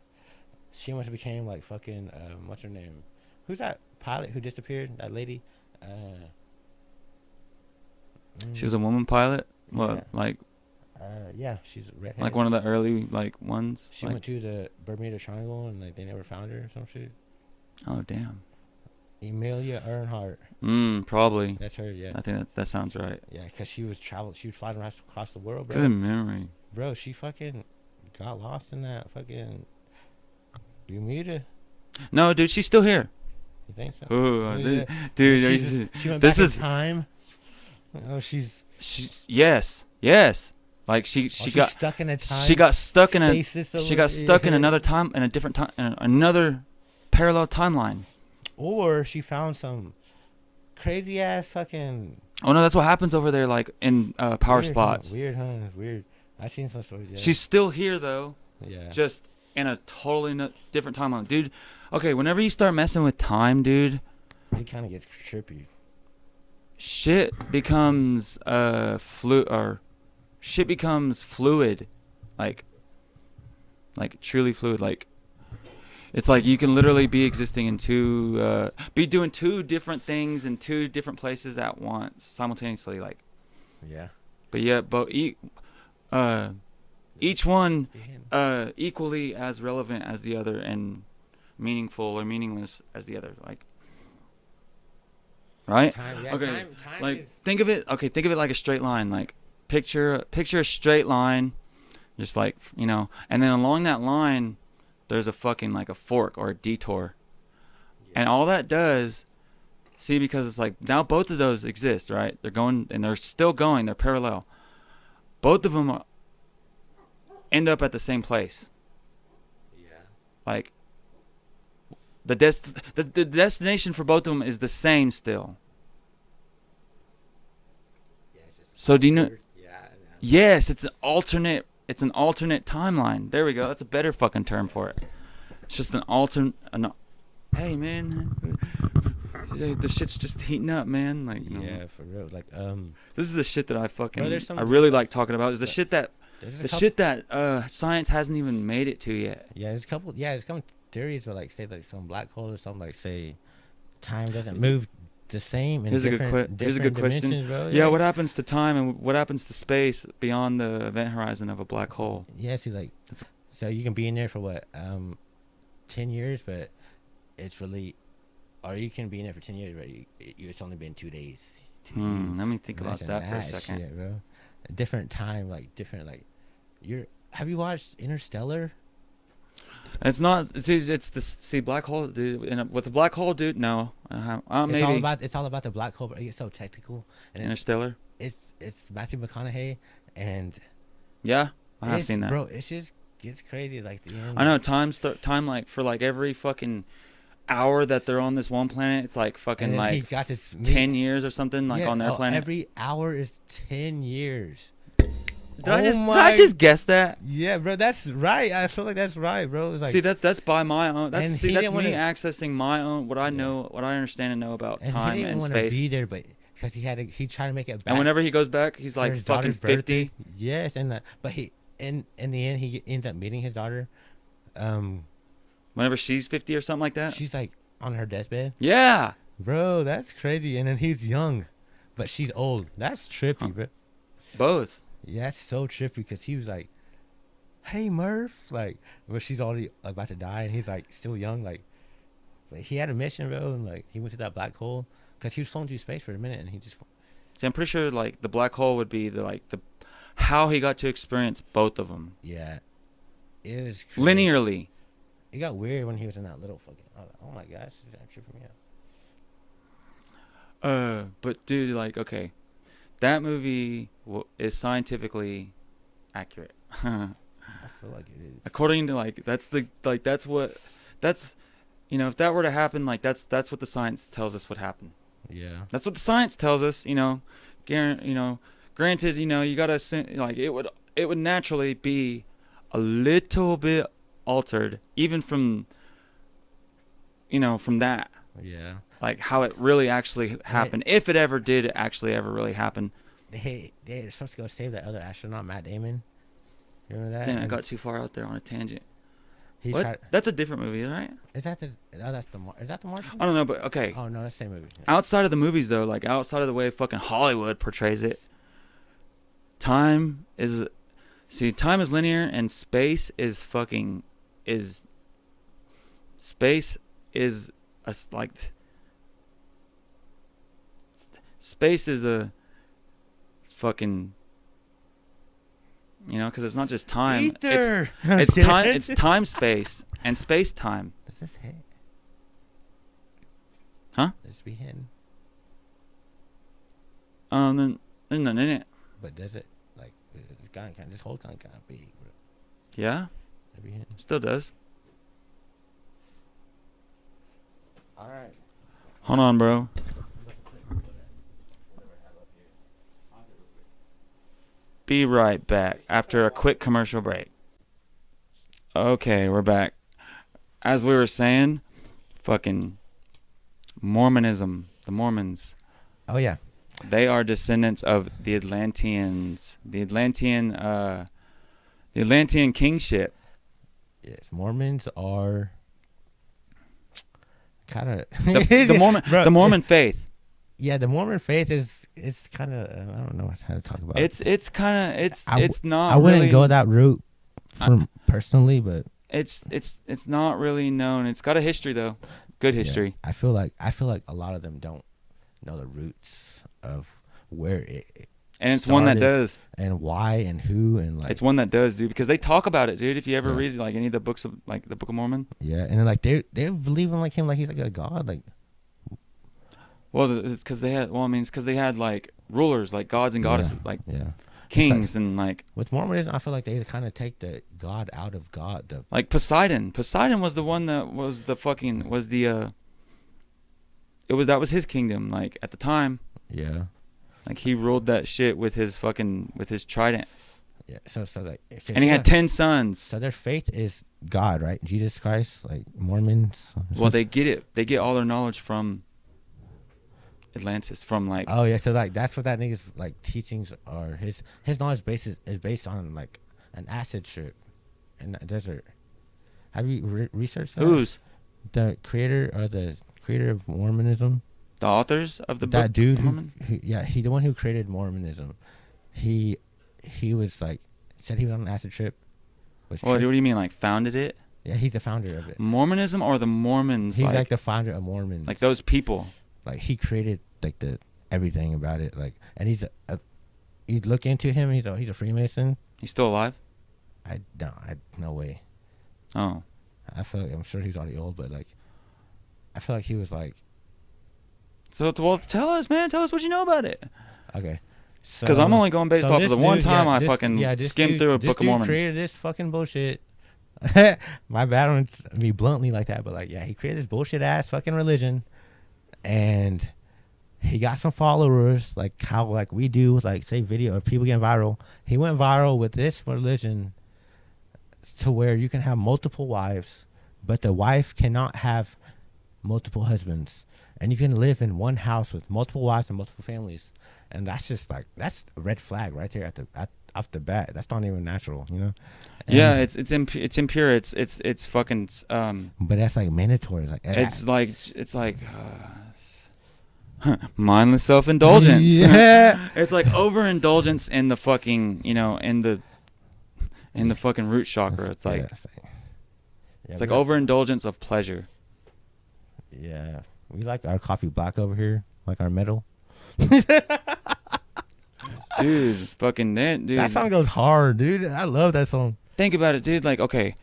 She almost became like fucking. What's her name? Who's that pilot who disappeared? That lady. She was a woman pilot. What, yeah. like? Yeah, she's redheaded. Like one of the early like ones. She like, went to the Bermuda Triangle and like they never found her or some shit. Oh damn. Amelia Earhart. Probably. That's her. Yeah. I think that sounds right. Yeah, because she was flying across the world, bro. Good memory. Bro, she fucking got lost in that fucking Bermuda. No, dude, she's still here. You think so? Ooh, Yeah. dude, she went this back is in time. Oh, she's yes. Like she got stuck in a time. She got stuck in a. stasis She got stuck in another time, in a different time, in another parallel timeline. Or she found some crazy ass fucking. Oh no, that's what happens over there, like in power weird, spots. Weird, huh? Weird. I seen some stories. Yeah. She's still here though. Yeah. Just in a totally different timeline, dude. Okay, whenever you start messing with time, dude, it kind of gets trippy. Shit becomes shit becomes fluid, like truly fluid. Like it's like you can literally be existing in be doing two different things in two different places at once simultaneously. Like yeah, but each one equally as relevant as the other and meaningful or meaningless as the other. Like. Right? Time like is... think of it like a straight line. Like picture a straight line, just like, and then along that line there's a fucking like a fork or a detour. Yeah. And all that does, see, because it's like now both of those exist, right? They're going and they're still going, they're parallel. Both of them end up at the same place. Yeah. Like the destination for both of them is the same still. Yeah, it's just so do you know? Yeah. Yes, it's an alternate timeline. There we go. That's a better fucking term for it. It's just an alternate. Hey man, the shit's just heating up, man. Like yeah, for real. Like this is the shit that I fucking bro, I really like talking about. Is the shit that science hasn't even made it to yet. Yeah, there's a couple theories where like say like some black hole or something, like say time doesn't move the same in Here's a good question. Bro. Yeah, what happens to time and what happens to space beyond the event horizon of a black hole? Yeah, see, like so you can be in there for what 10 years, but it's really, or you can be in there for 10 years, but it's only been 2 days. Let me think about that for a second. Shit, bro. A different time, like different, like have you watched Interstellar? It's not. It's the black hole, dude. With the black hole, dude. No, maybe. It's all about the black hole. But it gets so technical. And Interstellar. It's Matthew McConaughey, and yeah, I have seen that. Bro, it just gets crazy. Like the end. I know time like for like every fucking hour that they're on this one planet, it's like fucking like 10 years or something like on their planet. Every hour is 10 years. Did I just guess that? Yeah, bro, that's right. I feel like that's right, bro. It's like, see, that's by my own. That's me accessing my own what I know, what I understand and know about time and space. He didn't be there, but because he tried to make it back. And whenever he goes back, he's like fucking 50. Yes, and but in the end he ends up meeting his daughter. Whenever she's 50 or something like that. She's like on her deathbed. Yeah. Bro, that's crazy. And then he's young, but she's old. That's trippy, bro. Both. Yeah, that's so trippy because he was like, "Hey, Murph," like, but she's already about to die, and he's like still young, like he had a mission, bro, and like he went to that black hole because he was flown through space for a minute, and he just. See, I'm pretty sure like the black hole would be the how he got to experience both of them. Yeah, it was crazy. Linearly. It got weird when he was in that little fucking. Oh my gosh, it's tripping me out. But dude, like, okay, that movie is scientifically accurate. I feel like it is. According to if that were to happen, like that's what the science tells us would happen. Yeah. That's what the science tells us. granted, you gotta like it would naturally be a little bit altered, even from from that. Yeah. Like how it really actually happened, if it ever did actually ever really happen. They're supposed to go save that other astronaut, Matt Damon. You remember that? Damn, I got too far out there on a tangent. What? That's a different movie, right? Is that the? Oh, that's the. Is that the Martian? I don't know, but okay. Oh no, that's the same movie. Outside of the movies, though, like outside of the way fucking Hollywood portrays it, time is linear, and space is space is space is a fucking, because it's not just time. Ether. It's time. It's time, space, and space time. Does this hit? Huh? Does it be hitting? Then there's nothing in it. But does it this whole gun kind of big? Bro. Yeah. Still does. All right. Hold on, bro. Be right back after a quick commercial break. Okay, we're back. As we were saying, fucking Mormonism, the Mormons. Oh yeah. They are descendants of the Atlanteans, the Atlantean kingship. Yes, Mormons are kind of the Mormon faith. Yeah, the Mormon faith is kind of I don't know how to talk about. It's not. I wouldn't really, go that route personally, but it's not really known. It's got a history though, good history. Yeah, I feel like a lot of them don't know the roots of where it and it's one that does, and why and who, and like it's one that does, dude, because they talk about it, dude. If you ever read like any of the books of like the Book of Mormon, yeah, and then like they believe in like him, like he's like a god, like. Well, because they had like rulers, like gods and goddesses, like kings, like, and like with Mormonism, I feel like they kind of take the god out of God. Like Poseidon. Poseidon was the one that was that was his kingdom, like at the time. Yeah. Like he ruled that shit with his trident. Yeah. So like. And he had 10 sons. So their faith is God, right? Jesus Christ, like Mormons. Well, they get it. They get all their knowledge from Atlantis, from like. Oh yeah, so like that's what that nigga's like teachings are. His knowledge base is based on like an acid trip in the desert. Have you researched that? Who's the creator of Mormonism? The authors of the book. That dude he the one who created Mormonism. He was like said he was on an acid trip. What do you mean, like founded it? Yeah, he's the founder of it. Mormonism or the Mormons? He's like the founder of Mormons. Like those people. Like he created like the everything about it. Like, and he's you look into him. He's a Freemason. He's still alive? No way. Oh. I feel like I'm sure he's already old, but like, I feel like he was like. So well, tell us, man. Tell us what you know about it. Okay. Because I'm only going based off of the one time I fucking skimmed through a Book of Mormon. This dude created this fucking bullshit. My bad on me bluntly like that, but like, yeah, he created this bullshit ass fucking religion, and he got some followers, like how like we do, like say video of people getting viral. He went viral with this religion to where you can have multiple wives, but the wife cannot have multiple husbands. And you can live in one house with multiple wives and multiple families, and that's just like that's a red flag right there off the bat. That's not even natural, you know. And yeah, it's impure. It's fucking. But that's like mandatory. Like it's like mindless self-indulgence. Yeah. It's like overindulgence in the fucking in the fucking root chakra. It's like it's like overindulgence of pleasure. Yeah. We like our coffee black over here, like our metal. Dude, fucking dude. That song goes hard, dude. I love that song. Think about it, dude. Like, okay,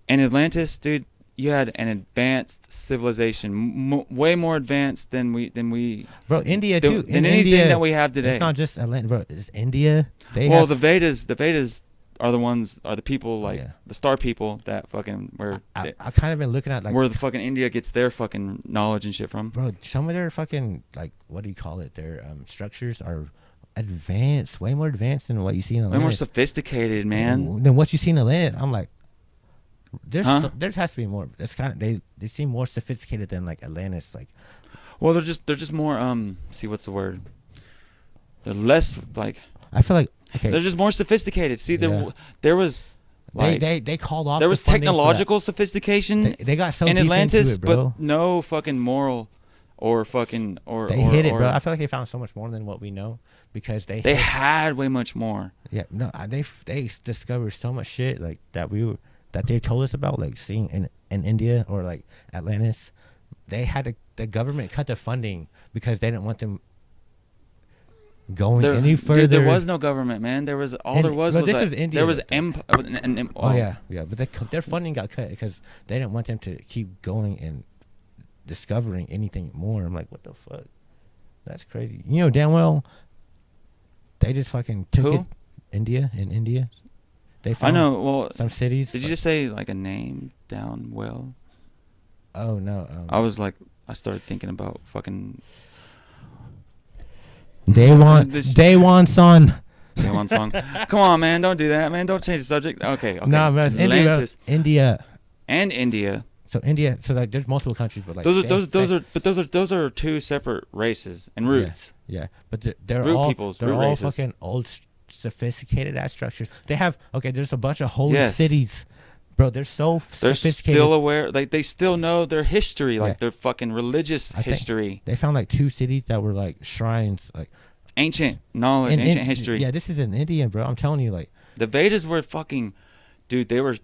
in Atlantis, dude, you had an advanced civilization, way more advanced than we. Bro, India too. Than anything that we have today. It's not just Atlantis, bro. It's India. The Vedas are the people like the star people that fucking I kind of been looking at like where the fucking India gets their fucking knowledge and shit from. Bro, some of their fucking like what do you call it? Their structures are advanced, way more advanced than what you see in Atlantis. Way more sophisticated, man. Than what you see in Atlantis. I'm like, Huh? there has to be more. It's kind of they seem more sophisticated than like Atlantis. Like, Well, they're just more see what's the word? They're less like. I feel like okay. They're just more sophisticated. See, there was. Like, they called off. There was the funding technological sophistication. They got so in deep Atlantis, into it, bro. but no fucking moral, or fucking or. They hit it, bro. I feel like they found so much more than what we know because they had way much more. Yeah, no, they discovered so much shit like that they told us about, like seeing in India or like Atlantis. They had the government cut the funding because they didn't want them going any further. Dude, there was no government, man. There was India. There was but their funding got cut because they didn't want them to keep going and discovering anything more. I'm like, what the fuck? That's crazy. You know damn well they just fucking took it. In India. They found some cities. Did you just say like a name down well? Oh no. I started thinking about fucking Daewon Son. Daewon Song. Come on, man, don't do that, man. Don't change the subject. Okay. No, but it's India. And India. So India. So like, there's multiple countries, but like those are two separate races and roots. Yeah, but they're root all peoples, they're root all races. fucking old, sophisticated ass structures. They have there's a bunch of holy cities, bro. They're so sophisticated. Still aware, like they still know their history, like their fucking religious history. They found like 2 cities that were like shrines, like ancient knowledge, ancient history. Yeah, this is in India, bro. I'm telling you, like the Vedas were fucking, dude. They were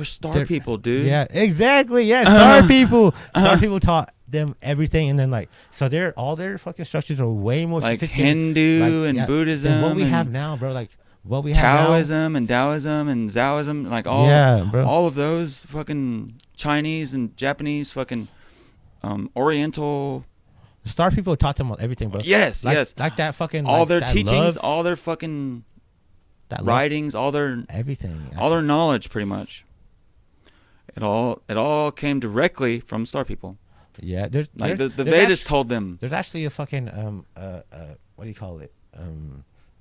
star people, dude. Yeah, exactly. Yeah, star people. Star people taught them everything, and then like so all their fucking structures are way more like sophisticated, Hindu and Buddhism than what we have now, bro. Like what we have Taoism and Taoism and Taoism, like all of those fucking Chinese and Japanese fucking Oriental. Star people taught them everything, bro. Yes, like that fucking all like, their that teachings, love, all their fucking that writings, all their everything, all their knowledge, pretty much. It all came directly from star people. Yeah, the Vedas told them. There's actually a fucking what do you call it?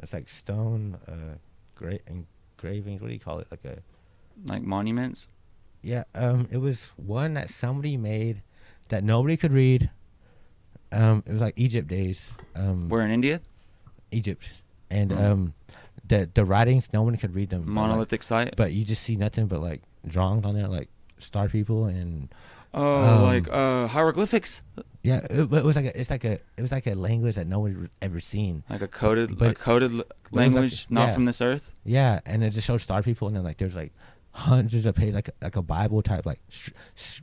It's like stone engravings. What do you call it? Like monuments. Yeah. It was one that somebody made that nobody could read. It was like Egypt days. We're in India. Egypt, and the writings no one could read them. Monolithic site. But you just see nothing but like drawings on there, like star people and. Like hieroglyphics. Yeah, it was like a language that no one ever seen. Like a coded language, not from this earth. Yeah, and it just showed star people, and then like there's like hundreds of pages, like a Bible type, like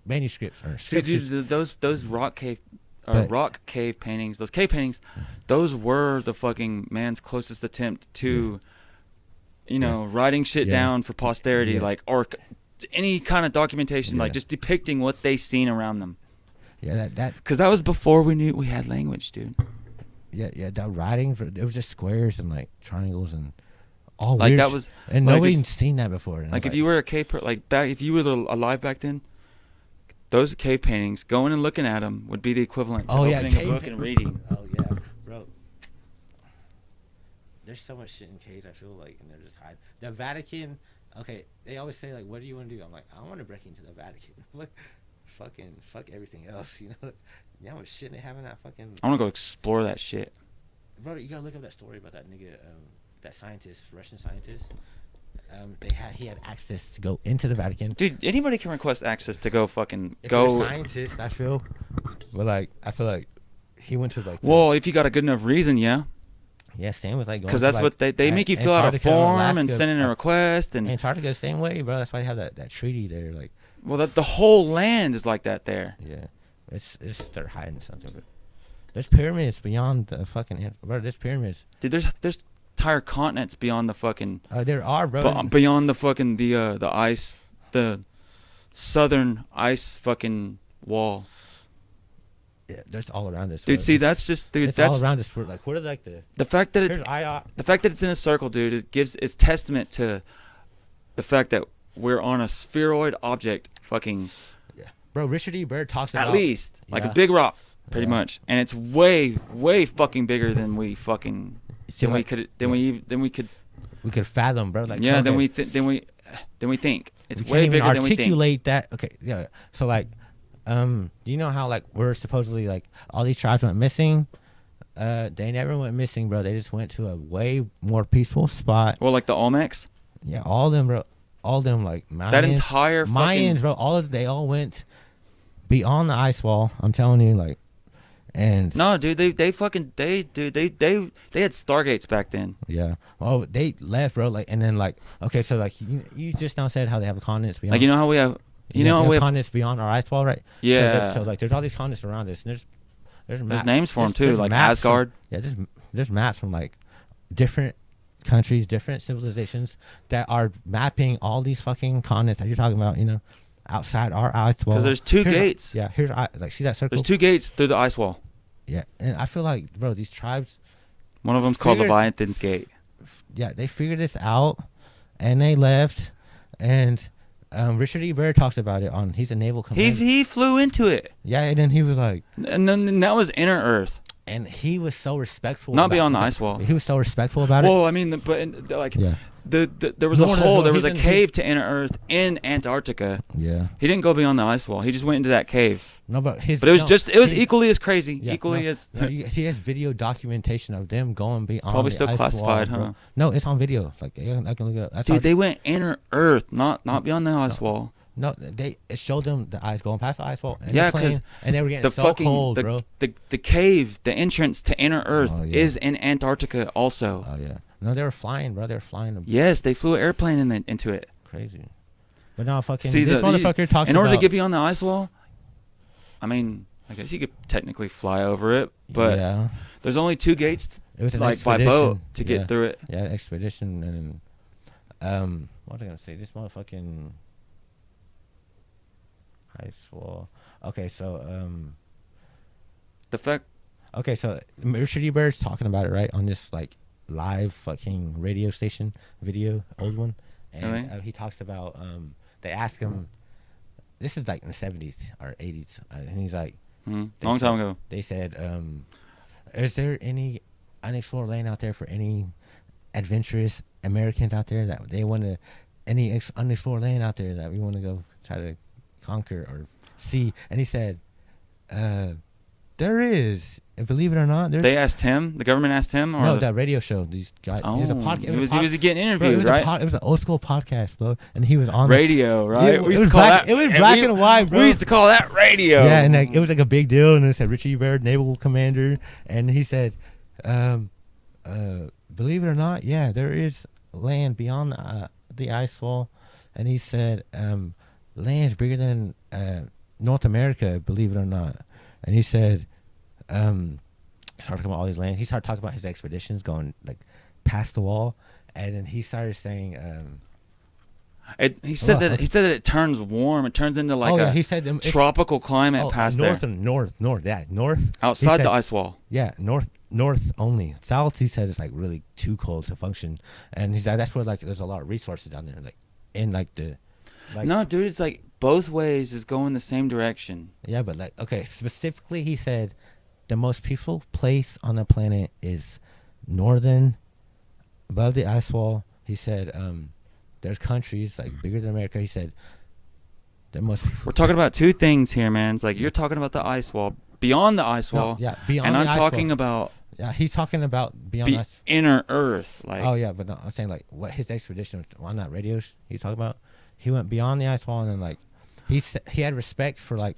manuscripts or. See, dude, those rock cave paintings, those cave paintings, those were the fucking man's closest attempt to, writing shit down for posterity, like or. Any kind of documentation, like just depicting what they seen around them. Yeah, that because that was before we knew we had language, dude. Yeah, that writing it was just squares and like triangles and all like weird that was, and like nobody'd seen that before. Like if you were a cave, if you were alive back then, those cave paintings, going and looking at them would be the equivalent to opening a book and reading. Oh yeah, bro. There's so much shit in caves. I feel like, and they're just hiding. The Vatican. Okay, they always say like, "What do you want to do?" I'm like, "I want to break into the Vatican." fuck everything else, you know? Yeah, what shit they have in that fucking. I want to go explore that shit. Bro, you gotta look up that story about that nigga, that scientist, Russian scientist. He had access to go into the Vatican. Dude, anybody can request access to go fucking if go. You're a scientist, I feel, but like I feel like he went to like. Well, if you got a good enough reason, yeah. Yeah, same with like because that's what they make you fill out a form Alaska, and send in a request and Antarctica the same way, bro. That's why they have that treaty there, like. Well, the whole land is like that there. Yeah, it's they're hiding something. But there's pyramids beyond the fucking. Bro, there's pyramids. Dude, there's entire continents beyond the fucking. There are, bro. Beyond the fucking the ice, the southern ice fucking wall. Yeah, there's all around us. Dude, see, that's just it's that's all around us. Like, what are like the fact that it's in a circle, dude. It's testament to the fact that we're on a spheroid object. Fucking. Yeah, bro. Richard E. Byrd talks about at least like a big rock. pretty much, and it's way fucking bigger than we fucking we could fathom, bro. Like, yeah, okay. then we think it's we way can't even bigger than we think. Articulate that. Okay, yeah. So like, do you know how like we're supposedly like all these tribes went missing? They never went missing, bro. They just went to a way more peaceful spot. Well, like the Olmecs. Yeah, all of them, bro. All of them, like Mayans, That entire Mayans, bro. They all went beyond the ice wall. I'm telling you, like, and no, dude, they had Stargates back then. Yeah. Oh, they left, bro. Like, and then like, okay, so like you just now said how they have continents beyond. Like, you know how we have, we have continents beyond our ice wall, right? Yeah. So like, there's all these continents around us, and there's names for them too, like Asgard. There's maps from like different countries, different civilizations that are mapping all these fucking continents that you're talking about, outside our ice wall. Because there's two gates. Here's like, see that circle? There's two gates through the ice wall. Yeah, and I feel like, bro, these tribes. One of them's called Leviathan's Gate. Yeah, they figured this out, and they left, and Richard E. Byrd talks about it on. He's a naval commander. He flew into it. Yeah, and then he was like, and then that was Inner Earth. And he was so respectful. Not beyond the ice wall. He was so respectful about it. Well, I mean, there was there was a cave to Inner Earth in Antarctica. Yeah. He didn't go beyond the ice wall. He just went into that cave. No, but it was equally as crazy. Yeah, he has video documentation of them going beyond. Probably still the ice classified, wall, huh? No, it's on video. Like, I can look it up. That's dude, they went Inner Earth, not beyond the ice wall. No, it showed them the ice going past the ice wall. And yeah, because they were getting so cold, bro. The cave, the entrance to Inner Earth is in Antarctica also. Oh yeah. No, they were flying, bro. They were flying. Yes, they flew an airplane into it. Crazy. But now this motherfucker talks about. In order to get beyond the ice wall, I mean, I guess you could technically fly over it, but there's only two gates, it was like by boat, to get through it. Yeah, expedition and what was I gonna say? This motherfucking ice wall. Okay, so the fact. Okay, so Richard E. Byrd's talking about it, right, on this like live fucking radio station video, old one, and he talks about they ask him. This is like in the 70s or 80s, and he's like, long time ago. They said, "Is there any unexplored land out there for any adventurous Americans out there that they want to, any unexplored land out there that we want to go try to conquer or see?" And he said, "There is." And believe it or not, they asked him. The government asked him, or no, that radio show. These guys. Oh, he was getting interviewed, bro, right? It was an old school podcast, though, and he was on radio, right? Yeah, we used to call that. It was black and white, bro. We used to call that radio. Yeah, and it was like a big deal. And it said Richie Byrd, naval commander, and he said, "Believe it or not, yeah, there is land beyond the ice wall," and he said, "Land's bigger than North America, believe it or not," and he said. Started talking about all these land. He started talking about his expeditions going like past the wall, and then he started saying, he said that it turns warm. It turns into like he said, tropical climate past north there. North, outside the ice wall. Yeah, north only. South, he said, it's like really too cold to function, and he said that's where like there's a lot of resources down there, like in like the. Like, no, dude, it's like both ways is going the same direction. Yeah, but like specifically, he said. The most peaceful place on the planet is northern, above the ice wall. He said, there's countries like bigger than America. He said, the most peaceful. We're talking about two things here, man. It's like you're talking about the ice wall, beyond the ice wall. Yeah, beyond. And the I'm ice talking wall. about. Yeah, he's talking about beyond Inner Earth, like. Oh yeah, but no, I'm saying like what his expedition on that radio he talking about. He went beyond the ice wall, and then like, he had respect for like,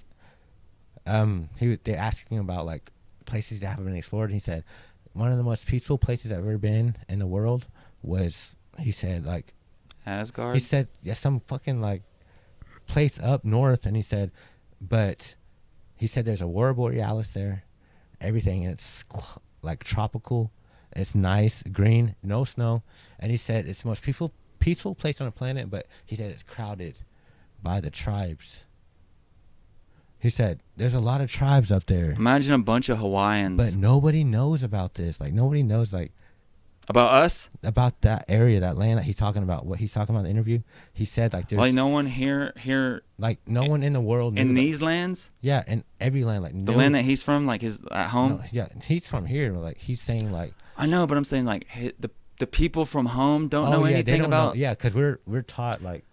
they're asking him about like. Places that haven't been explored. And he said one of the most peaceful places I've ever been in the world was, he said, like Asgard. He said some fucking like place up north, and he said there's a aurora borealis there, everything, and it's like tropical, it's nice, green, no snow, and he said it's the most peaceful place on the planet, but he said it's crowded by the tribes. He said, there's a lot of tribes up there. Imagine a bunch of Hawaiians. But nobody knows about this. Like, nobody knows, like, About us? About that area, that land that he's talking about. What he's talking about in the interview. He said like there's Like no one here like no one in the world knew in that. these lands. Yeah, in every land, like The land that he's from, like his at home. No, yeah, he's from here. Like he's saying like. I know, but I'm saying like the people from home don't know anything they don't about. know. Yeah, because we're taught like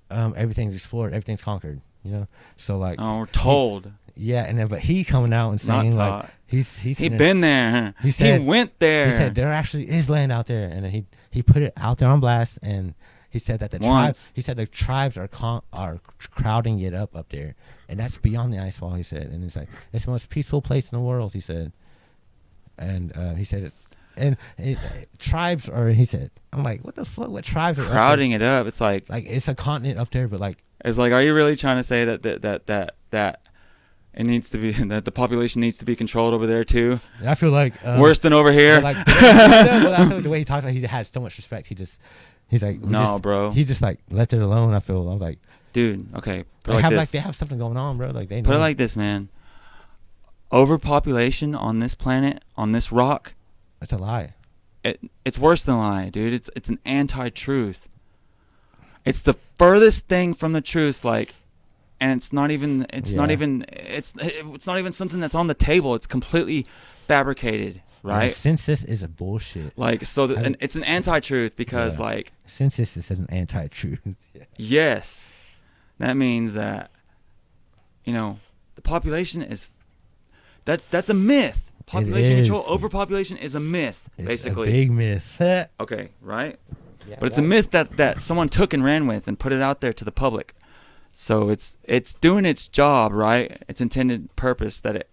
everything's explored, everything's conquered. You know, so like. Oh, we're told. Yeah, and then but he coming out and saying like he been there. He said he went there. He said there actually is land out there, and then he put it out there on blast, and he said that the tribes are crowding it up there, and that's beyond the ice wall. He said, and it's like it's the most peaceful place in the world. He said, and he said, tribes are. He said, I'm like, what the fuck? What tribes are crowding it up? It's like it's a continent up there, but like it's like, are you really trying to say that it needs to be that the population needs to be controlled over there too? I feel like worse than over here. Like, I feel like the way he talked about it, he had so much respect. He's like, bro. He just like left it alone. I was like, dude, okay. They have something going on, bro. Like they put it like this, man. Overpopulation on this planet, on this rock. That's a lie. It's worse than a lie, dude. It's an anti-truth. It's the furthest thing from the truth, like. And it's not even something that's on the table. It's completely fabricated, right? Yeah, census is a bullshit. Like and it's an anti-truth because like census is an anti-truth. Yes, that means that the population is that's a myth. Population control, overpopulation is a myth, basically. It's a big myth. Okay, right? Yeah, but it's a myth that someone took and ran with and put it out there to the public. So it's doing its job, right? Its intended purpose that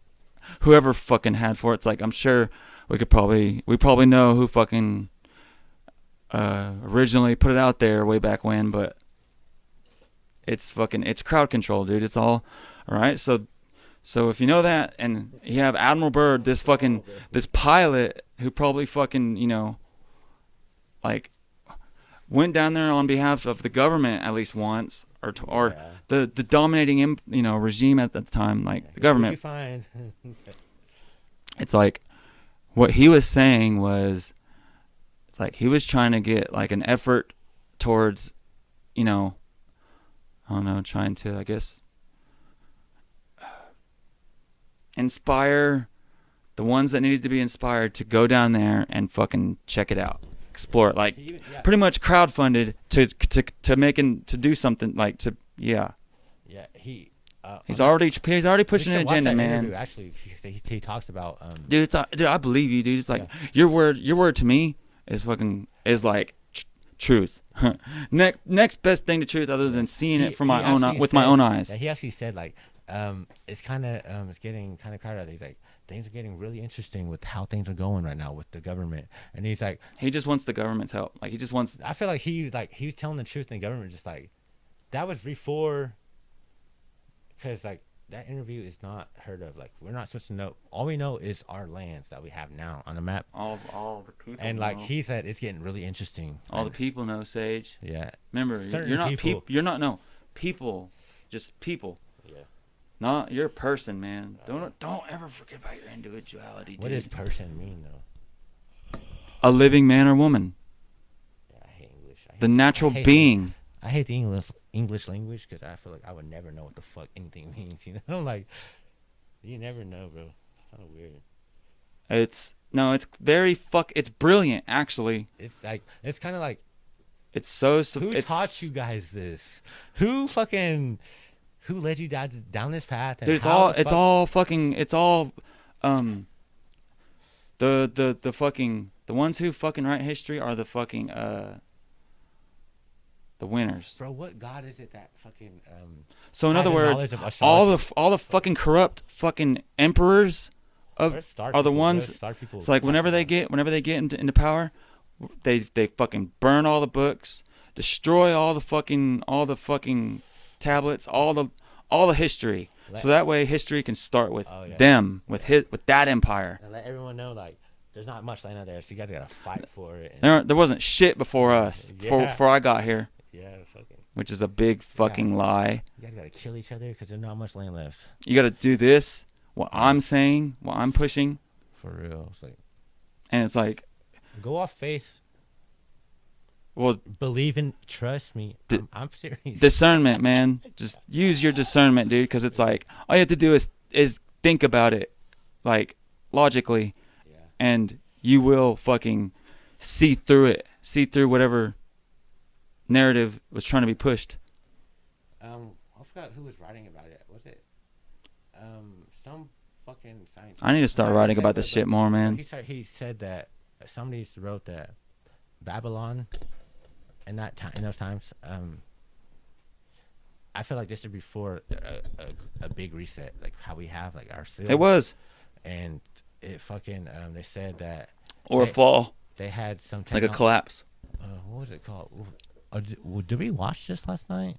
whoever fucking had for it. It's like, I'm sure we probably know who fucking originally put it out there way back when, but it's crowd control, dude. It's all right. So if you know that, and you have Admiral Byrd, this pilot who probably fucking like went down there on behalf of the government at least once. Or the dominating regime at the time, like the government. It's like what he was saying was, it's like he was trying to get like an effort towards, I don't know, trying to, I guess, inspire the ones that needed to be inspired to go down there and fucking check it out. Explore it, like pretty much crowdfunded to do something like to he's already pushing an agenda, man. Actually, he talks about dude, I believe you, dude. It's like your word to me is like truth. Next best thing to truth, other than seeing it from my own eyes. He actually said like it's kind of it's getting kind of crowded. He's like, things are getting really interesting with how things are going right now with the government, and he's like, he just wants the government's help. Like he just wants. I feel like he was telling the truth, and the government just like, that was before, because like that interview is not heard of. Like we're not supposed to know. All we know is our lands that we have now on the map. All the people. And like he said, it's getting really interesting. All the people know, Sage. Yeah. Remember, you're not people. You're not people. Just people. Yeah. Not you're a person, man. Don't ever forget about your individuality, dude. What does person mean, though? A living man or woman. Yeah, I hate English. The natural being. I hate the English language because I feel like I would never know what the fuck anything means. Like you never know, bro. It's kind of weird. It's It's brilliant, actually. It's like it's kind of like. It's so. Who taught you guys this? Who led you down this path? And dude, it's all the ones who fucking write history are the fucking the winners. Bro, what god is it that fucking So in other words, all the fucking corrupt fucking emperors are the ones. It's like whenever they get into power, they fucking burn all the books, destroy all the fucking tablets, all the history, so that way history can start with them, with that empire. And let everyone know, like, there's not much land out there, so you guys gotta fight for it. There wasn't shit before us, before I got here. Yeah, fucking. Which is a big fucking lie. You guys gotta kill each other because there's not much land left. You gotta do this, what I'm saying, what I'm pushing. For real, it's like. And it's like, Go off faith. Well, Believe in. Trust me. I'm serious. Discernment, man. Just use your discernment, dude. Because it's like all you have to do is think about it, like logically, and you will fucking see through it. See through whatever narrative was trying to be pushed. I forgot who was writing about it. Was it some fucking scientist? I need to start writing about this shit more, man. He said that somebody wrote that Babylon in those times. I feel like this is before a big reset, like how we have like our seals. It was, and it fucking they said that a fall. They had some like a collapse. What was it called? Did we watch this last night?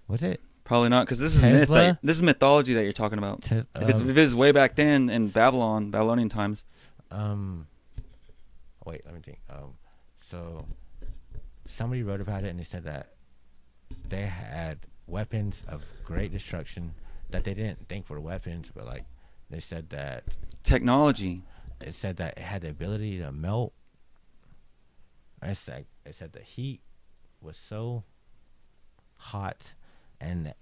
Was it? Probably not, because this is myth. This is mythology that you're talking about. If it's way back then in Babylonian times. Wait, let me think. So somebody wrote about it, and they said that they had weapons of great destruction that they didn't think were weapons, but like they said that technology. It said that it had the ability to melt. It said the heat was so hot, and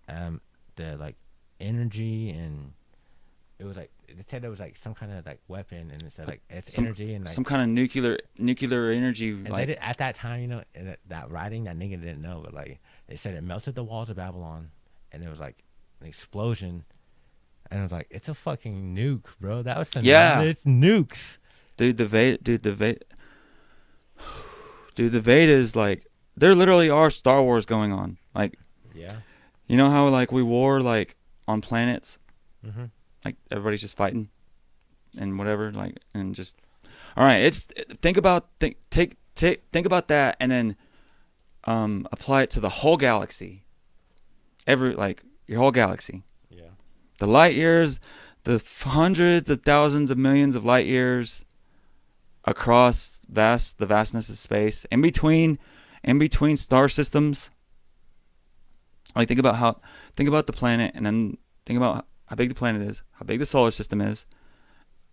the like energy, and it was like it said it was like some kind of like weapon, and it said like it's energy and like some kind of nuclear energy. And like, at that time, you know, that writing, that nigga didn't know, but like they said it melted the walls of Babylon, and it was like an explosion, and it was like it's a fucking nuke, bro. That was it's nukes, dude. The Vedas, like there literally are Star Wars going on, like you know how like we war like on planets, like everybody's just fighting and whatever, like, and just all right. Think about that, and then apply it to the whole galaxy. Your whole galaxy. Yeah. The light years, the hundreds of thousands of millions of light years across the vastness of space, in between star systems. Like think about the planet, and then think about how big the planet is, how big the solar system is,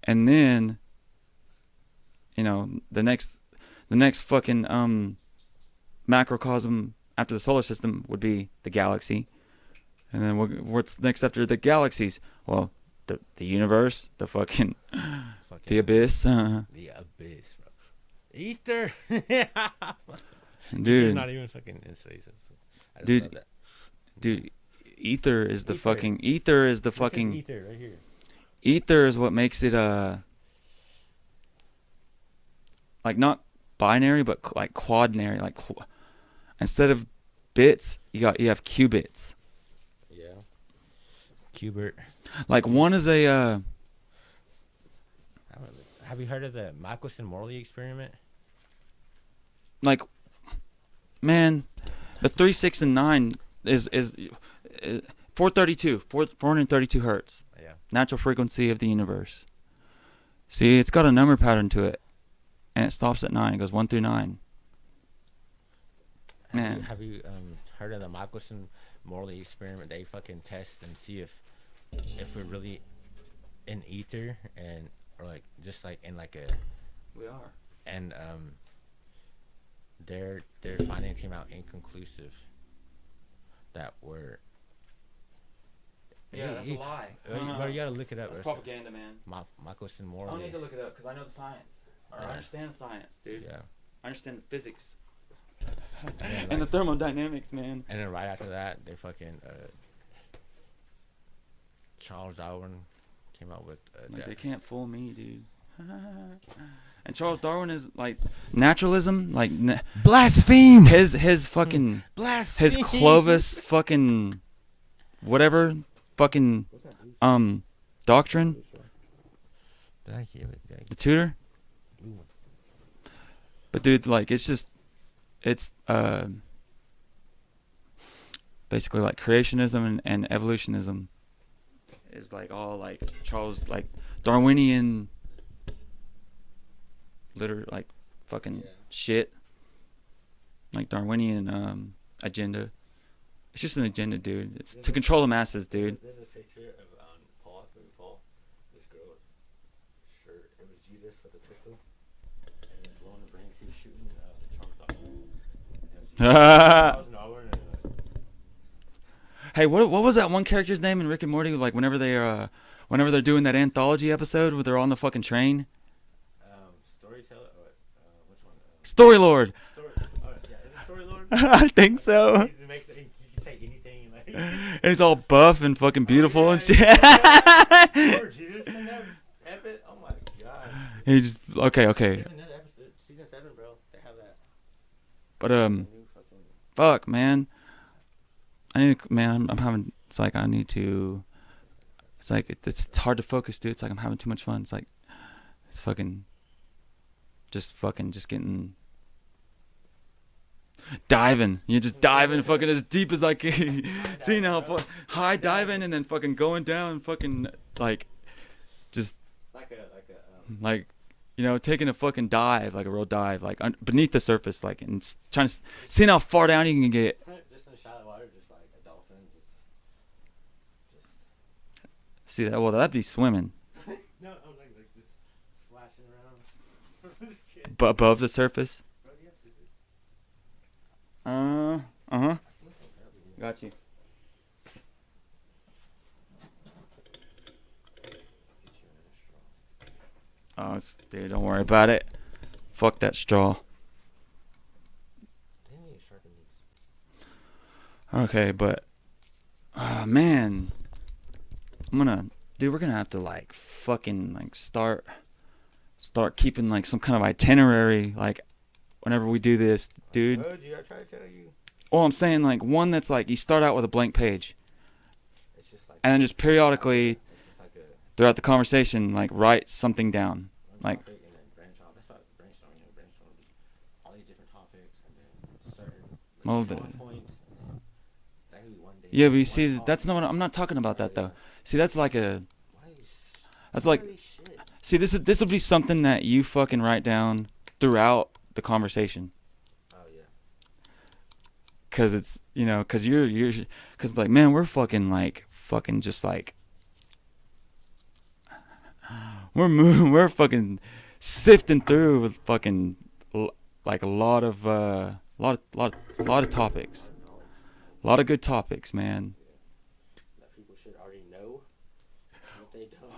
and then you know the next fucking macrocosm after the solar system would be the galaxy, and then what's next after the galaxies? Well, the universe, the fucking the abyss. The abyss, bro. Ether. Dude. Not even fucking in space. Dude, ether is the fucking ether is the fucking ether right here. Ether is what makes it like not binary but like quadnary, like instead of bits you have qubits. Yeah. Qubit. Like one is a have you heard of the Michelson-Morley experiment? Like, man, the 3, 6, and 9 is 432 hertz. Yeah. Natural frequency of the universe. See, it's got a number pattern to it, and it stops at 9. It goes 1 through 9. Man, have you heard of the Michelson-Morley experiment? They fucking test and see if we're really in ether or like just like in like a. We are. And their findings came out inconclusive. That were. Yeah, that's a lie. But you gotta look it up. That's propaganda, man. Michelson-Morley. I don't need to look it up because I know the science. I understand science, dude. Yeah. I understand the physics. And the thermodynamics, man. And then right after that, they fucking Charles Darwin came out with they can't fool me, dude. And Charles Darwin is like naturalism, like blaspheme. His fucking blaspheme. His Clovis fucking whatever fucking doctrine. The tutor. But dude, like it's basically like creationism and evolutionism is like all like Charles like Darwinian like fucking shit, like Darwinian agenda. It's just an agenda, dude. It's to control the masses, dude. There's a picture of Paul, this girl's shirt. It was Jesus with a pistol. blowing the brains. He was shooting $1,000 Hey, what was that one character's name in Rick and Morty? Like whenever they're doing that anthology episode where they're on the fucking train. Storyteller. Which one? Story Lord. Yeah, is it Story Lord? I think so. He can say anything. Like, And he's all buff and fucking beautiful and shit. Lord Jesus, epic. Oh my god. He just okay. There's another episode, season 7, bro. They have that. But fuck, man. I'm having. It's like I need to. It's like it's hard to focus, dude. It's like I'm having too much fun. It's like it's fucking. Just getting. Diving. You're just diving fucking as deep as I can. See now, high diving and then fucking going down, fucking like, just like, you know, taking a fucking dive, like a real dive, like beneath the surface, like, and trying to see how far down you can get. Just in shallow water, just like a dolphin, just. See that? Well, that'd be swimming. No, I'm like just slashing around. Just kidding. But above the surface. Got you. Oh, dude, don't worry about it. Fuck that straw. Okay, but man, we're gonna have to like fucking like start keeping like some kind of itinerary like whenever we do this, dude. I try to tell you. Well, I'm saying like one that's like you start out with a blank page, It's just like, and then just periodically it's just like throughout the conversation like write something down. Like, and then branch off. That's why it's brainstorming. Brainstorm all these different topics and then certain points. That could be one day. Yeah, but you see, that's not. I'm not talking about that though. See, that's like a. That's like. See, this would be something that you fucking write down throughout the conversation. Oh yeah. Cause it's cause you're cause like man we're fucking just like we're fucking sifting through with fucking like a lot of topics, a lot of good topics, man. That people should already know, but they don't.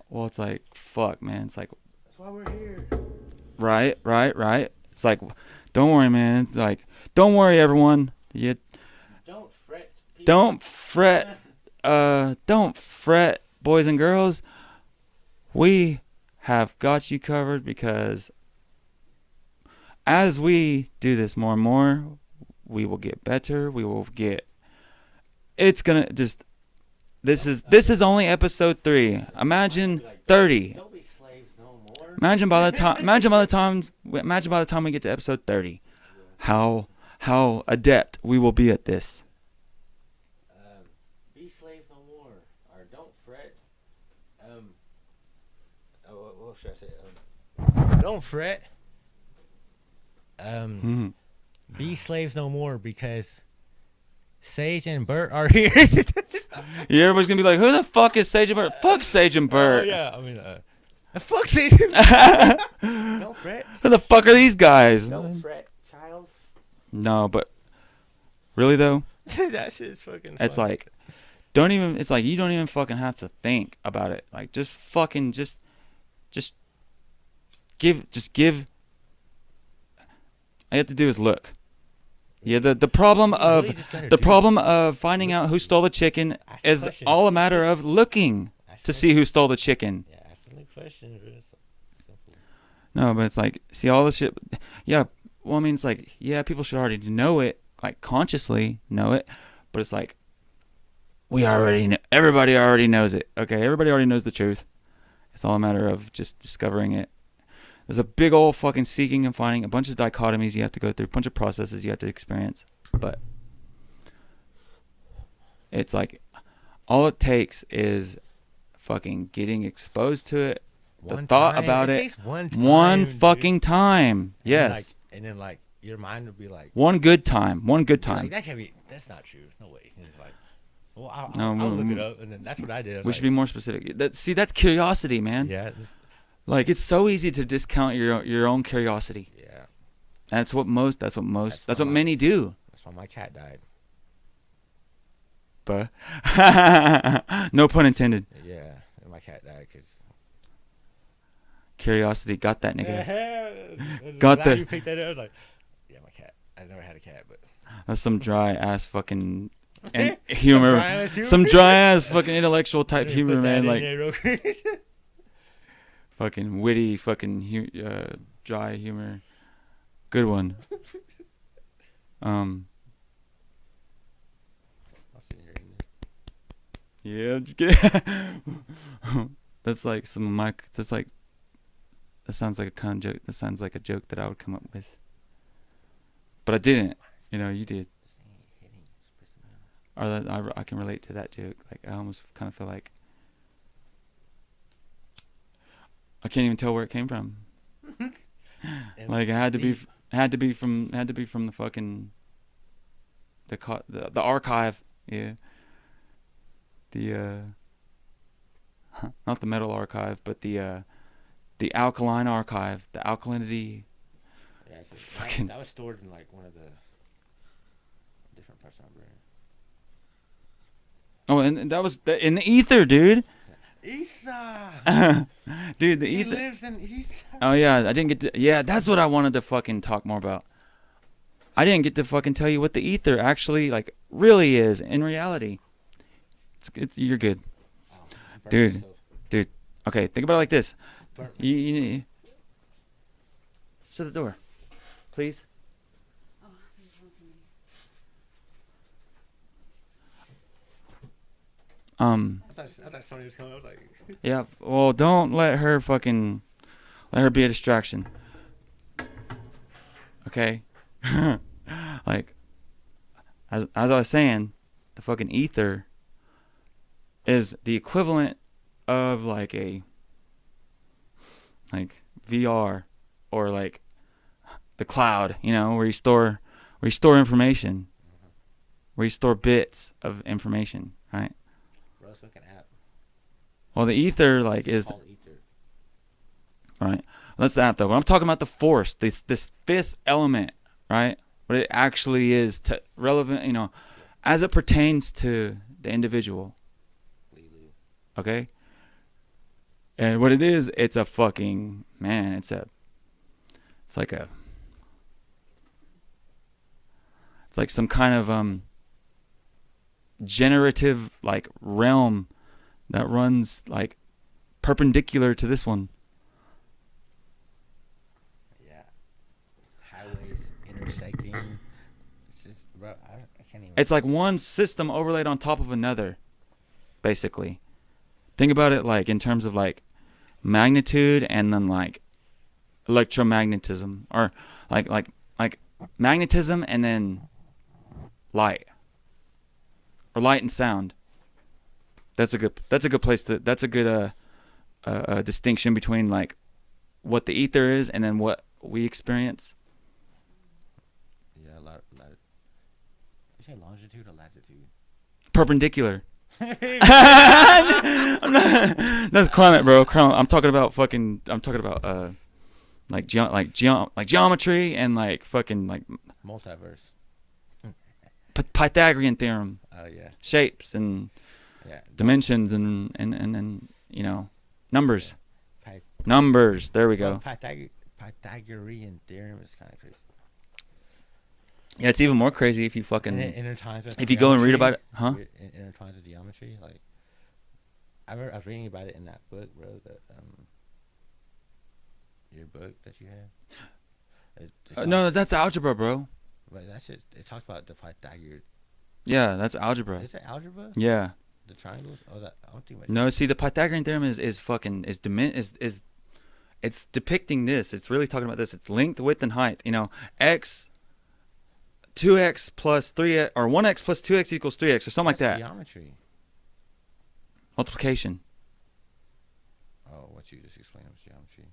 Well, it's like fuck, man. It's like that's why we're here. Right. It's like, don't worry, man. It's like, don't worry, everyone. Don't fret. Don't fret. Don't fret, boys and girls. We have got you covered because as we do this more and more, we will get better. We will get. It's gonna just. This is only episode 3. Imagine 30. Don't be slaves no more. Imagine by the time we get to episode 30, how adept we will be at this. Be slaves no more, or don't fret. What should I say? Don't fret. Be slaves no more because Sage and Bert are here. Yeah, everybody's gonna be like, who the fuck is Sage and Bert? Fuck Sage and Bert. Oh, yeah, I mean, fuck Sage and Bert. Don't fret. Who the fuck are these guys? Don't fret, child. No, but really though, That shit's fucking it's funny. like, it's like you don't even fucking have to think about it. Like, just fucking, just give. All you have to do is look. Yeah, the problem of finding out who stole the chicken is all a matter of looking to see who stole the chicken. Yeah, ask the question. Simple. No, but it's like, see all the shit. Yeah, well, I mean, it's like, yeah, people should already know it, like consciously know it, but it's like, everybody already knows it. Okay, everybody already knows the truth. It's all a matter of just discovering it. There's a big old fucking seeking and finding, a bunch of dichotomies you have to go through, a bunch of processes you have to experience. But it's like, all it takes is fucking getting exposed to it, the thought about it, one fucking time. Yes. And then like your mind would be like, one good time. like, that can't be. That's not true. No way. And it's like, well, I'll look it up, and then that's what I did. We should be more specific. That's curiosity, man. Yeah. Like, it's so easy to discount your own curiosity. Yeah. That's what many do. That's why my cat died. But no pun intended. Yeah, my cat died because Curiosity got that nigga. got that. You picked that up. I was like, yeah, my cat. I never had a cat, but that's some dry ass fucking and humor. Some dry ass fucking intellectual type humor, man. Like fucking witty, fucking dry humor. Good one. Yeah, I'm just kidding. That's like some of my. That's like. That sounds like a kind of joke. That sounds like a joke that I would come up with. But I didn't. You know, you did. Or that I can relate to that joke. Like I almost kind of feel like I can't even tell where it came from. Like it had to be from the fucking the archive. Yeah. The not the metal archive, but the alkaline archive, the alkalinity. Yeah, fucking that was stored in like one of the different parts of my brain. Oh, and that was in the ether, dude. Ether. Dude, the he ether. Lives in ether. Oh yeah, I didn't get to. Yeah, that's what I wanted to fucking talk more about. I didn't get to fucking tell you what the ether actually like really is in reality. You're good, dude. Okay, think about it like this. You shut the door, please. I thought Sony was coming. I was like, yeah. Well, don't let her be a distraction. Okay. Like, as I was saying, the fucking ether is the equivalent of like VR or like the cloud, you know, where you store information, where you store bits of information, right? Bro, it's like an app. Well, the ether like is ether. Right. That's that though. But I'm talking about the force, this fifth element, right? What it actually is relevant, you know, as it pertains to the individual. Okay? And what it is, it's a fucking man, it's like some kind of generative like realm that runs like perpendicular to this one. Yeah. Highways intersecting. It's just, bro, I can't even. It's like one system overlaid on top of another, basically. Think about it like in terms of like magnitude and then like electromagnetism, or like magnetism and then light, or light and sound. That's a good place to. That's a good distinction between like what the ether is and then what we experience. Yeah, you say longitude or latitude? Perpendicular. That's climate, bro. I'm talking about like geometry and like fucking like multiverse. Pythagorean theorem. Oh yeah. Shapes and dimensions and you know, numbers. Yeah. Numbers. There we go. Pythagorean theorem is kind of crazy. Yeah, it's even more crazy if you fucking if you go and read about it, huh? It intertwines with geometry. Like I was reading about it in that book, bro. That your book that you had. No, that's algebra, bro. But that's it. It talks about the Pythagorean. Yeah, that's algebra. Is it algebra? Yeah. The triangles? Oh, that I don't think. No, see, the Pythagorean theorem is it's depicting this. It's really talking about this. It's length, width, and height. You know, 2x plus 3x, or 1x plus 2x equals 3x, or something like that. Geometry. Multiplication. Oh, what you just explained was geometry.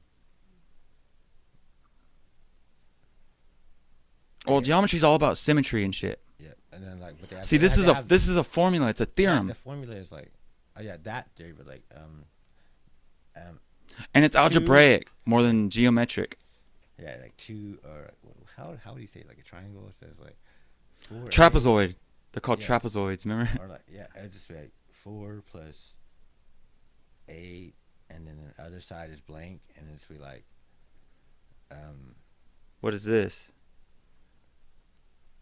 Well, geometry is all about symmetry and shit. Yeah, and then like, see, this is a formula. It's a theorem. The formula is like, oh yeah, that theory, but like, and it's algebraic more than geometric. Yeah, like 2 or how would you say it? Like a triangle? It says like 4. Trapezoid. They're called Yeah. trapezoids. Remember? Or like it would just be like 4 plus 8, and then the other side is blank, and it's be like um What is this?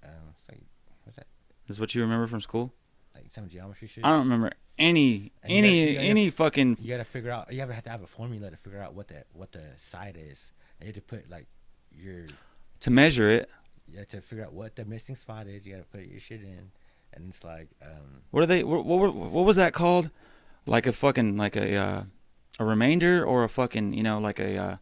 it's like what's that? This is what you remember from school? Like some geometry shit. I don't remember any And you gotta fucking. You gotta figure out. You have to have a formula to figure out what the side is. And you have to put like your To measure it. You have to figure out what the missing spot is. You gotta put your shit in, and it's like What are they? What was that called? Like a fucking a remainder or a fucking like a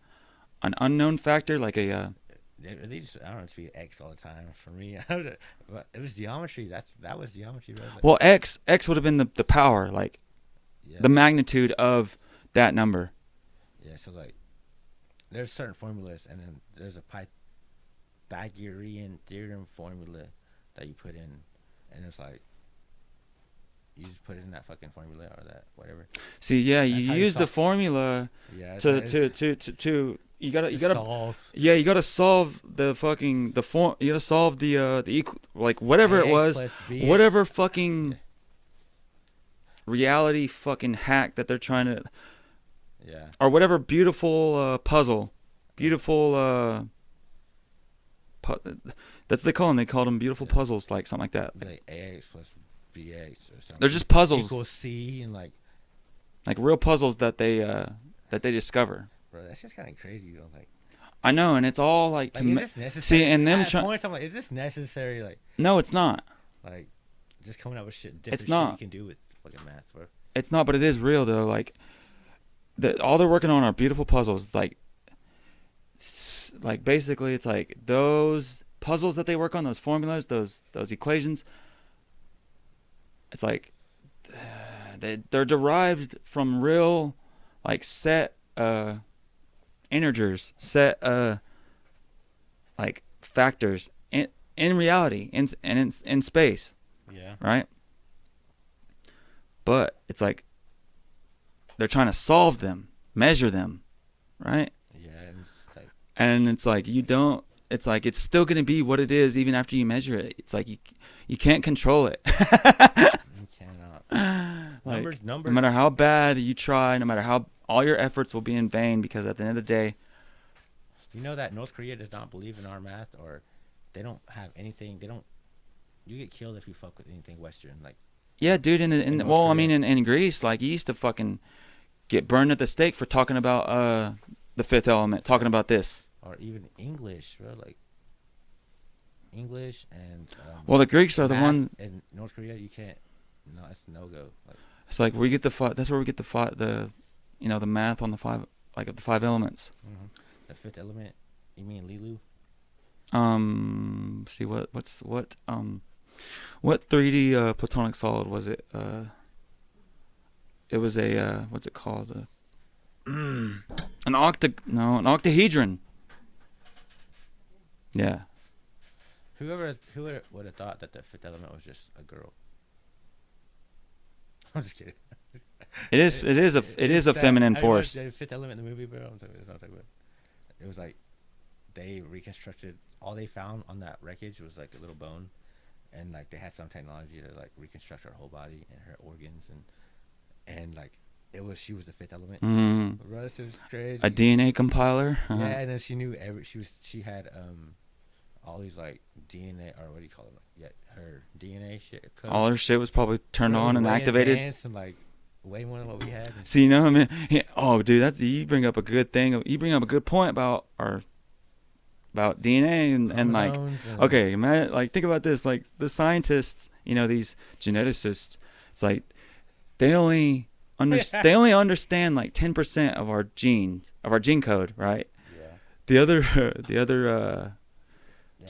an unknown factor like a. They just I don't know, it's be X all the time for me. But it was geometry. That was geometry. Bro. Well, X would have been the power, like Yeah. the magnitude of that number. Yeah. So like, there's certain formulas, and then there's a Pythagorean theorem formula that you put in, and it's like you just put it in that fucking formula or that whatever. See, yeah, That's you how you use the solve- formula Yeah. to you gotta solve. yeah, you gotta solve the fucking the form. You gotta solve the like whatever it AX was, plus BX. whatever fucking reality fucking hack that they're trying to, Yeah. or whatever beautiful puzzle, beautiful that's what they call them. They called them beautiful puzzles, like something like that. It'd be like AX plus BX or something. They're just puzzles, Equals C, and like real puzzles that they discover. bro, that's just kind of crazy. You know, like I know, and it's all like to is this necessary? see, and them At trying. points, I'm like, is this necessary? No, it's not. Like just coming up with shit. Different It's not. Shit you can do with fucking math, bro. It's not, but it is real though. Like, all they're working on are beautiful puzzles. Like basically, it's like those puzzles that they work on, those formulas, those equations. It's like they're derived from real, like set integers, set like factors in reality, in space, Yeah. right? But it's like they're trying to solve them, measure them, right? Yeah, And it's like you don't. It's like it's still gonna be what it is even after you measure it. It's like you can't control it. you cannot. Like, Numbers. No matter how bad you try, no matter how all your efforts will be in vain, because at the end of the day, You know that North Korea does not believe in our math, or they don't have anything. They don't. You get killed if you fuck with anything Western. Like yeah, dude. In North well, I Korea. mean, in Greece, like you used to fucking get burned at the stake for talking about the Fifth Element, talking about this. or even English, bro. Like English and Well, the Greeks are the math one. in North Korea. You can't. No, it's no go. Like It's like we get that's where we get the the math on the five, like of the 5 elements. the Fifth Element. You mean Lilu? See what 3D platonic solid was it? It was a what's it called? An octahedron. Yeah. Whoever would have thought that the Fifth Element was just a girl? I'm just kidding. It is a feminine force. The Fifth Element in the movie, bro. I'm talking about. It was like they reconstructed. All they found on that wreckage was like a little bone, and like they had some technology to like reconstruct her whole body and her organs, and like she was the Fifth Element. Mm-hmm. Bro, this was crazy. A DNA compiler. Yeah, and then she knew she had all these like DNA, or what do you call it? Like, yeah, her DNA shit. Code. All her shit was probably turned on and activated. And like way more than what we had. See, I mean, oh, dude, you bring up a good thing. You bring up a good point about DNA and like, okay, man, like think about this. Like the scientists, these geneticists, it's like they only understand like 10% of our genes, of our gene code, right? Yeah. The other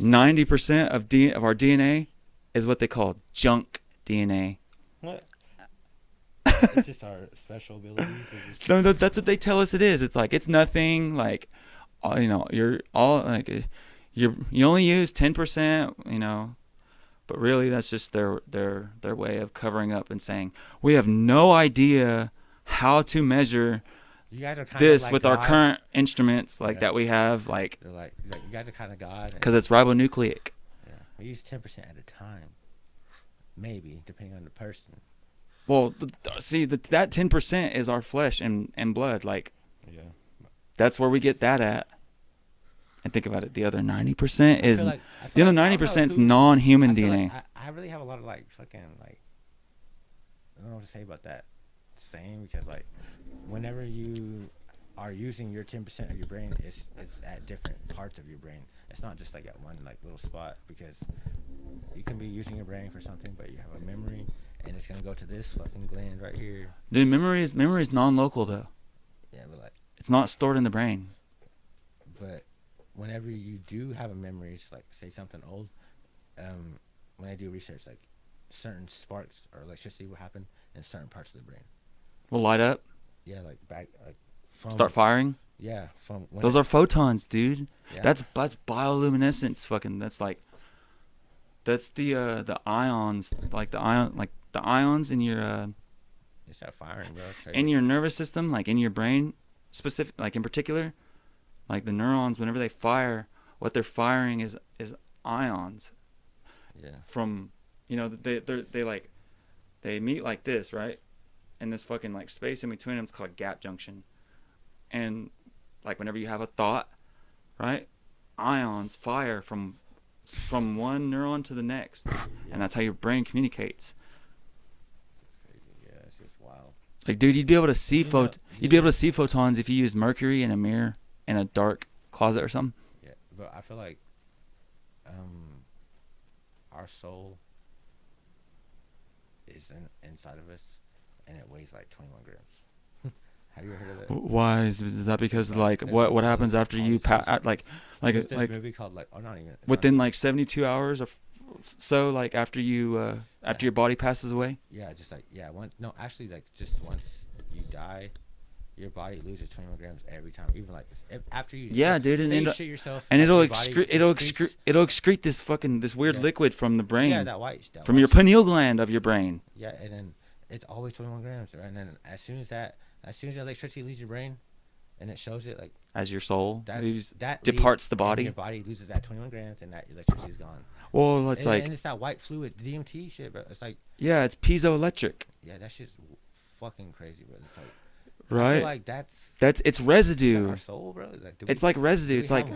90% of our DNA is what they call junk DNA. What? It's just our special abilities. No, that's what they tell us it is. It's like it's nothing. Like, you're all like, you only use 10%. But really, that's just their way of covering up and saying we have no idea how to measure You guys are kind this of like with God. our current instruments like that we have, like They're like you guys are kind of God. Because it's ribonucleic. Yeah, we use 10% at a time, maybe depending on the person. Well, see, that 10% is our flesh and blood. Like, that's where we get that at. And think about it. The other 90% is the other 90% is non-human DNA. Like I really have a lot of like fucking like I don't know what to say about that saying, because like whenever you are using your 10% of your brain, it's at different parts of your brain. It's not just like at one like little spot, because you can be using your brain for something, but you have a memory, and it's gonna go to this fucking gland right here. Dude, memory is non-local though. Yeah, but like it's not stored in the brain. But whenever you do have a memory, it's like say something old, when I do research, like certain sparks or electricity will happen in certain parts of the brain. Will light up. Yeah, like back like from start firing. Yeah, from those are photons, dude. Yeah. That's bioluminescence. Fucking that's the ions, like the ions in your they start firing, bro. It's crazy. In your nervous system, like in your brain, specific, like in particular, like the neurons, whenever they fire, what they're firing is ions. Yeah. From, they meet like this, right? And this fucking like space in between them, it's called a gap junction. And like whenever you have a thought, right? Ions fire from one neuron to the next, and that's how your brain communicates. That's crazy. Yeah, it's just wild. Like, dude, you'd be able to see photons if you used mercury in a mirror in a dark closet or something. Yeah, but I feel like our soul is inside of us, and it weighs like 21 grams. Have you ever heard of that? Why is that? Because like what happens after you like there's a movie called like not even within like 72 hours or so, like after you after your body passes away? Yeah, just like actually like just once you die, your body loses 21 grams every time, even like after you dude, and you shit yourself, and it'll excrete this weird liquid from the brain. Yeah, that white from your pineal gland of your brain. Yeah, and then it's always 21 grams, right? And then as soon as the electricity leaves your brain, and it shows it like as your soul departs the body, your body loses that 21 grams, and that electricity is gone. Well, it's and it's that white fluid DMT shit, bro. It's like it's piezoelectric. Yeah, that shit's fucking crazy, bro. It's like right. I feel like it's residue. Like our soul, bro. Like, it's like residue. It's like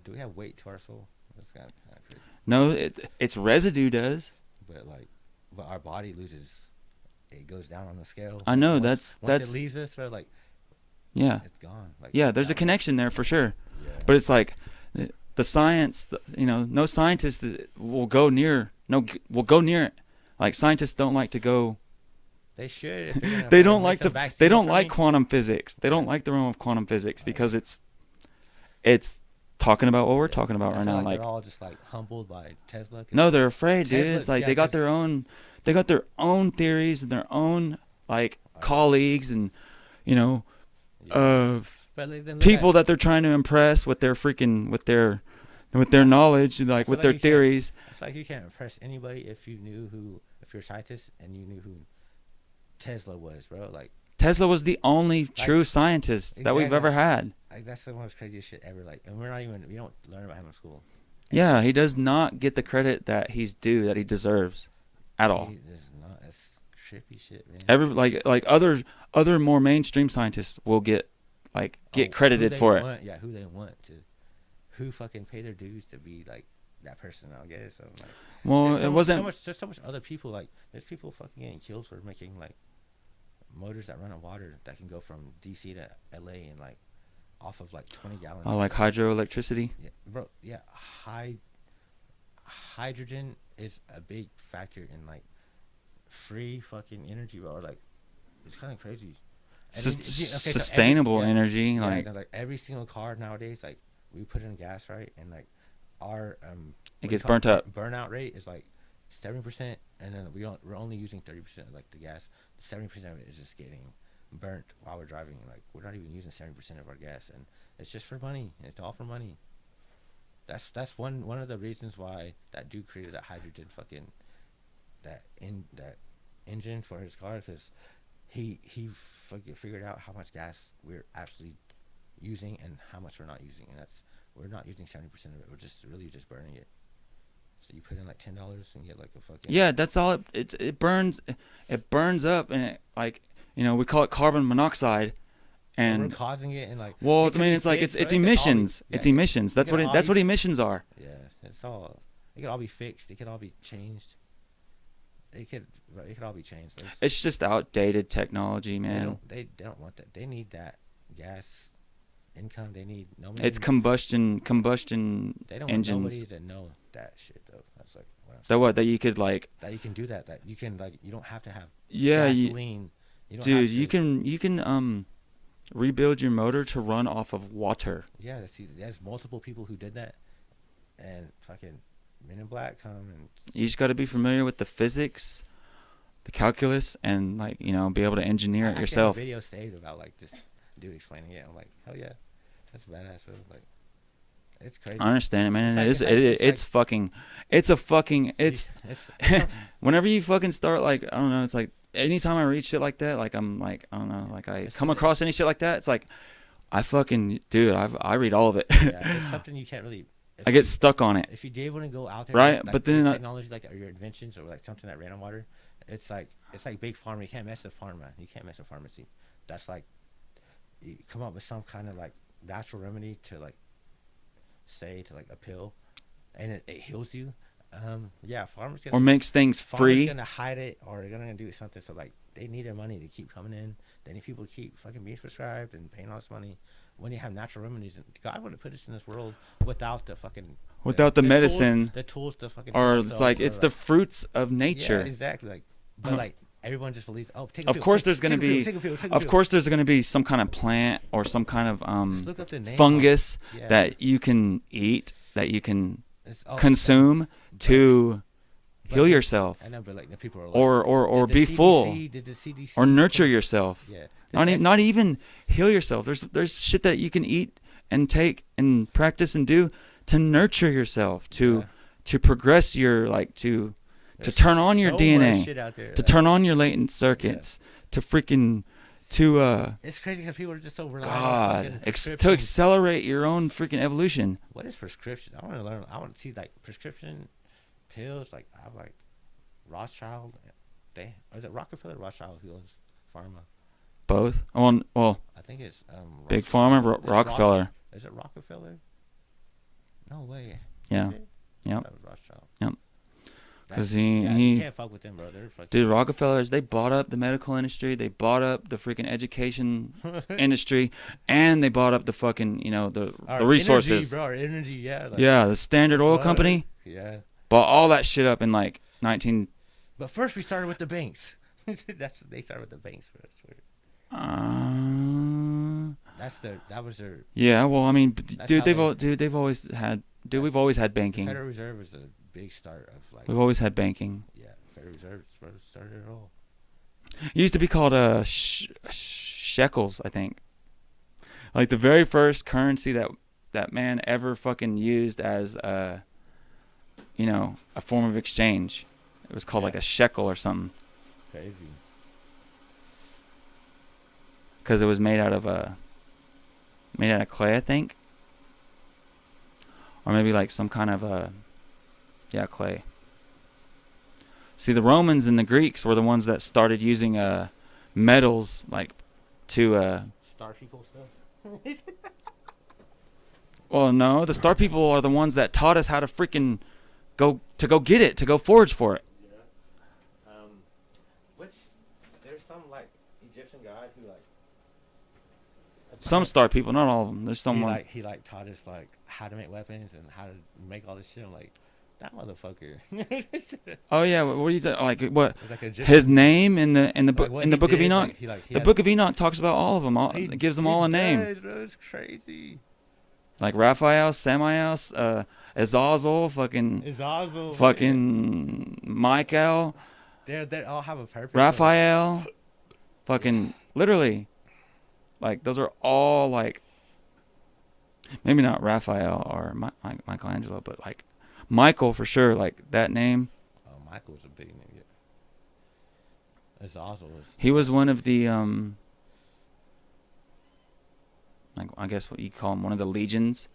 do we have weight to our soul? That's kind of crazy. No, it's residue does. But our body loses. It goes down on the scale. I know once it leaves us, bro. Like it's gone. Like there's a connection there for sure. Yeah. But it's like the science. No scientist will go near it. Like scientists don't like to go. They should. They don't like quantum physics. They don't like the realm of quantum physics because it's talking about what we're talking about right now. Like they're all just like humbled by Tesla. No, they're afraid, dude. It's like they got their own theories and their own like colleagues and people that they're trying to impress with their knowledge, like with their theories. It's like you can't impress anybody if you're a scientist and you knew who Tesla was, bro. Like Tesla was the only true scientist that we've ever had. Like that's the most craziest shit ever. Like, and we don't learn about him in school. Yeah, he does not get the credit that he's due, that he deserves, at all. He does not. That's trippy shit, man. Other more mainstream scientists will get credited for it. Who they want to, who fucking pay their dues to be like that person, I guess. So, like, well, it wasn't. There's so much other people. Like, there's people fucking getting killed for making like motors that run on water that can go from DC to LA and like off of like 20 gallons. Oh, like hydroelectricity? Yeah, bro. Yeah, hydrogen is a big factor in like free fucking energy, bro. Like, it's kind of crazy. Sustainable energy, like every single car nowadays, like we put in gas, right, and like our it gets burnt up. Burnout rate is like 70%, and then we're only using 30% of like the gas. 70% of it is just getting burnt while we're driving. Like, we're not even using 70% of our gas, and it's just for money. It's all for money. That's one of the reasons why that dude created that hydrogen fucking that engine for his car, because he figured out how much gas we're actually using and how much we're not using, and that's we're not using 70% of it. We're just really just burning it. So you put in like $10 and get like a fucking Yeah, that's all. It burns. It burns up, and it, like, you know, we call it carbon monoxide. and we're And causing it, and like well, it I could mean, be it's like fixed, it's bro. It could all be- emissions. yeah, It's emissions. That's it could what all that's be what emissions are. Yeah, it's all. It could all be fixed. It could all be changed. It could all be changed. It's just outdated technology, They man. don't want that. They need that gas income. They need nobody. It's combustion They don't want engines. nobody to know that shit though. That's like what I'm That saying. what that you could like. That you can do that. That you can like. You don't have to have Yeah, gasoline. You don't dude, have to, you can rebuild your motor to run off of water. Yeah, see, there's multiple people who did that, and fucking Men in Black come and You just got to be familiar with the physics, the calculus, and like, you know, be able to engineer I it actually yourself. have a video saved about like this dude explaining it. I'm like, hell yeah, that's badass. Bro. Like, it's crazy. I understand it, man. It's like- It's a fucking. it's Whenever you fucking start, like, I don't know, it's like anytime I read shit like that, like I'm like, I don't know, like I It's- come across any shit like that, it's like I fucking, dude, I read all of it. yeah, it's something you can't really. I get stuck on it. If you did want to go out there, Right, like, but then your technology, like your inventions or like something that ran on water, it's like big pharma. You can't mess with pharma. You can't mess with pharmacy. That's like you come up with some kind of like natural remedy to like say to like a pill, and it heals you. Yeah, farmers Or makes things free. gonna hide it or they're gonna do something. So like they need their money to keep coming in. They need people to keep fucking being prescribed and paying all this money. When you have natural remedies, and God would have put us in this world without the fucking Without the medicine, the tools to fucking or heal it's ourselves, like or it's the fruits of nature. Yeah, exactly. Like, but like everyone just believes. Oh, take a Of pill, course, take- there's gonna take a pill, be. take a pill, take a Of pill. course, there's gonna be some kind of plant or some kind of Just look up the name fungus Yeah. that you can eat, that you can Oh, consume to but- heal yourself, I know, but like the people are like, or did the be full, CDC did the CDC or nurture put- yourself. Yeah. Not even heal yourself. There's shit that you can eat and take and practice and do to nurture yourself, to progress your to There's turn on your so DNA, much shit out there, to like- turn on your latent circuits, to freaking to It's crazy because people are just so reliant on God fucking to prescription. accelerate your own freaking evolution. What is prescription? I want to learn. I want to see like prescription pills. Like I have like Rothschild. Or is it Rockefeller? Or Rothschild who owns pharma. Both. Well, I think it's Big Pharma, it's Rockefeller. Is it Rockefeller? No way. Yeah. Is it? Yep. That was Rothschild. Yep. 'Cause You he can't fuck with them, bro. They're fucking. Dude, Rockefellers, they bought up the medical industry, they bought up the freaking education industry, and they bought up the fucking, the Our resources. energy, bro. Our energy, yeah. Like, Yeah, the Standard Oil fuck. Company Yeah. bought all that shit up in like 19. But first we started with the banks. They started with the banks first. That was their. Yeah, well, I mean, That's dude, how they've always had, we've always had banking. Federal Reserve was a big start of like. We've always had banking. Yeah, Federal Reserve started it all. It used to be called shekels, I think. Like the very first currency that man ever fucking used as a form of exchange. It was called like a shekel or something, Crazy. because it was made out of clay, I think, or maybe like some kind of clay. See, the Romans and the Greeks were the ones that started using metals like to Star people stuff. Well, no, the Star People are the ones that taught us how to freaking go get it, to go forage for it. Yeah. Which there's some like Egyptian guy who like. Some Star People, not all of them. There's someone. He taught us like how to make weapons and how to make all this shit. I'm like, that motherfucker. Oh yeah, what do you like? What It's like his name in the book what in the he Book of did, Enoch? like, he The had- Book of Enoch talks about all of them. he It gives them all a name. does, bro. It's crazy. Like Raphael, Samael, Azazel, fucking Azazel. Michael, They all have a purpose. Raphael, fucking literally. Like those are all like, maybe not Raphael or Michelangelo, but like Michael for sure. Like that name. Oh, Michael's a big name. It's also. He was one of the like I guess what you call him, one of the legions.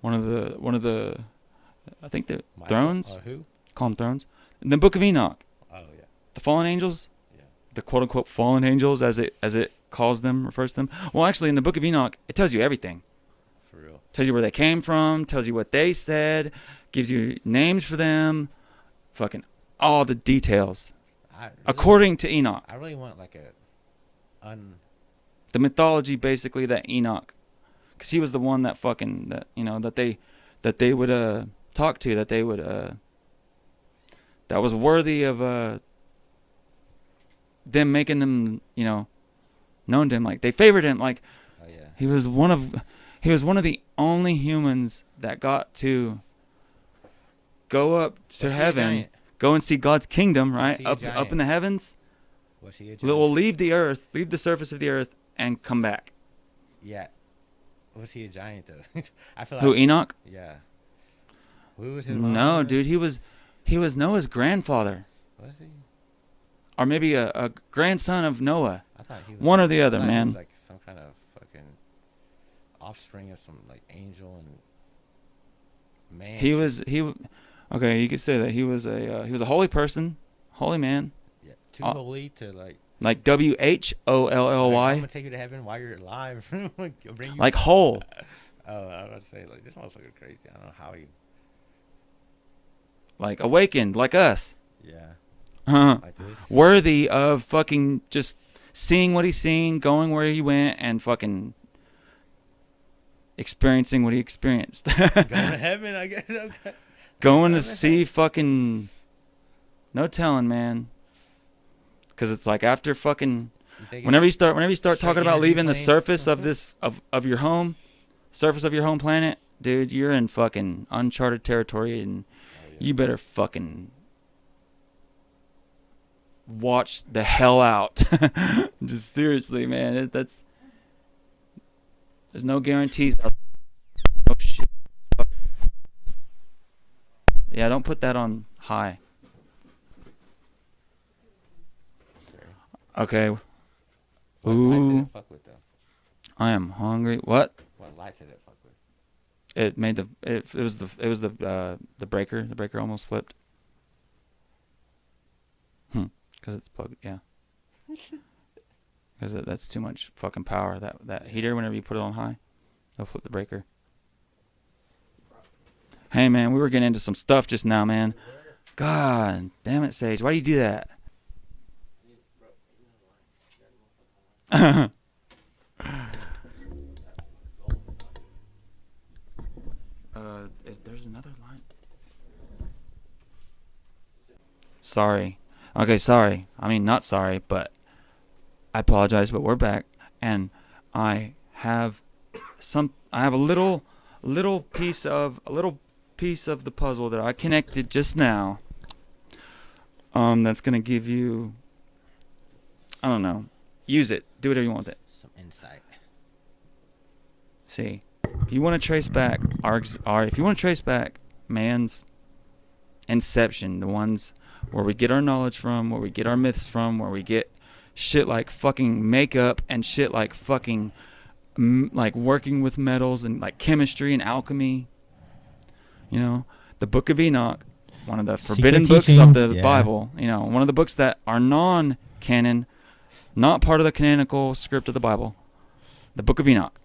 One of the I think the Michael, thrones. Who? Call them thrones. In the Book of Enoch. Oh yeah. The fallen angels. Yeah. The quote unquote fallen angels, as it calls them, refers to them. Well, actually, in the Book of Enoch, it tells you everything. For real. Tells you where they came from. Tells you what they said. Gives you names for them. Fucking all the details. According to Enoch. I really want like the mythology basically that Enoch, because he was the one that fucking that they would talk to, that they would that was worthy of them making them known to him, like they favored him, like he was one of the only humans that got to go up to heaven, go and see God's kingdom, right? Up in the heavens. Was he a giant? Will leave the surface of the earth, and come back. Yeah. Was he a giant though? I feel Who, Enoch? Yeah. Who was his mom? No, dude, he was Noah's grandfather. Was he? Or maybe a grandson of Noah. I thought he was one or the other, man. He was like some kind of fucking offspring of some like angel and man. Okay, you could say that he was a holy person, holy man. Yeah, too holy to like WHOLLY. I'm gonna take you to heaven while you're alive. Bring you like whole. Oh, I was about to say like this motherfucker crazy. I don't know how he. Like awakened, like us. Yeah. Like this. Worthy of fucking just seeing what he's seen, going where he went, and fucking experiencing what he experienced. Going to heaven, I guess. Okay. Going to see fucking. No telling, man. Because it's like after fucking. Whenever you start talking about leaving the surface of of your home, surface of your home planet, dude, you're in fucking uncharted territory, and you better fucking watch the hell out. Just seriously, man. There's no guarantees. Oh shit. Yeah, don't put that on high. Okay. What lights did Ooh. it fuck with though? I am hungry. What? What lights did it fuck with? It made it was the breaker. The breaker almost flipped. Because it's plugged. Yeah. Because that's too much fucking power. That heater, whenever you put it on high, it'll flip the breaker. Hey man, we were getting into some stuff just now, man. God damn it, Sage. Why do you do that? There's another line. Sorry. Okay, sorry. I mean, not sorry, but I apologize, but we're back, and I have a little piece of the puzzle that I connected just now. That's gonna give you, I don't know, use it, do whatever you want with it. Some insight. See, if you want to trace back if you want to trace back man's inception, the ones where we get our knowledge from, where we get our myths from, where we get shit like fucking makeup and shit like fucking like working with metals and like chemistry and alchemy. You know, the Book of Enoch, one of the forbidden books of the Bible. You know, one of the books that are non-canon, not part of the canonical script of the Bible. The Book of Enoch.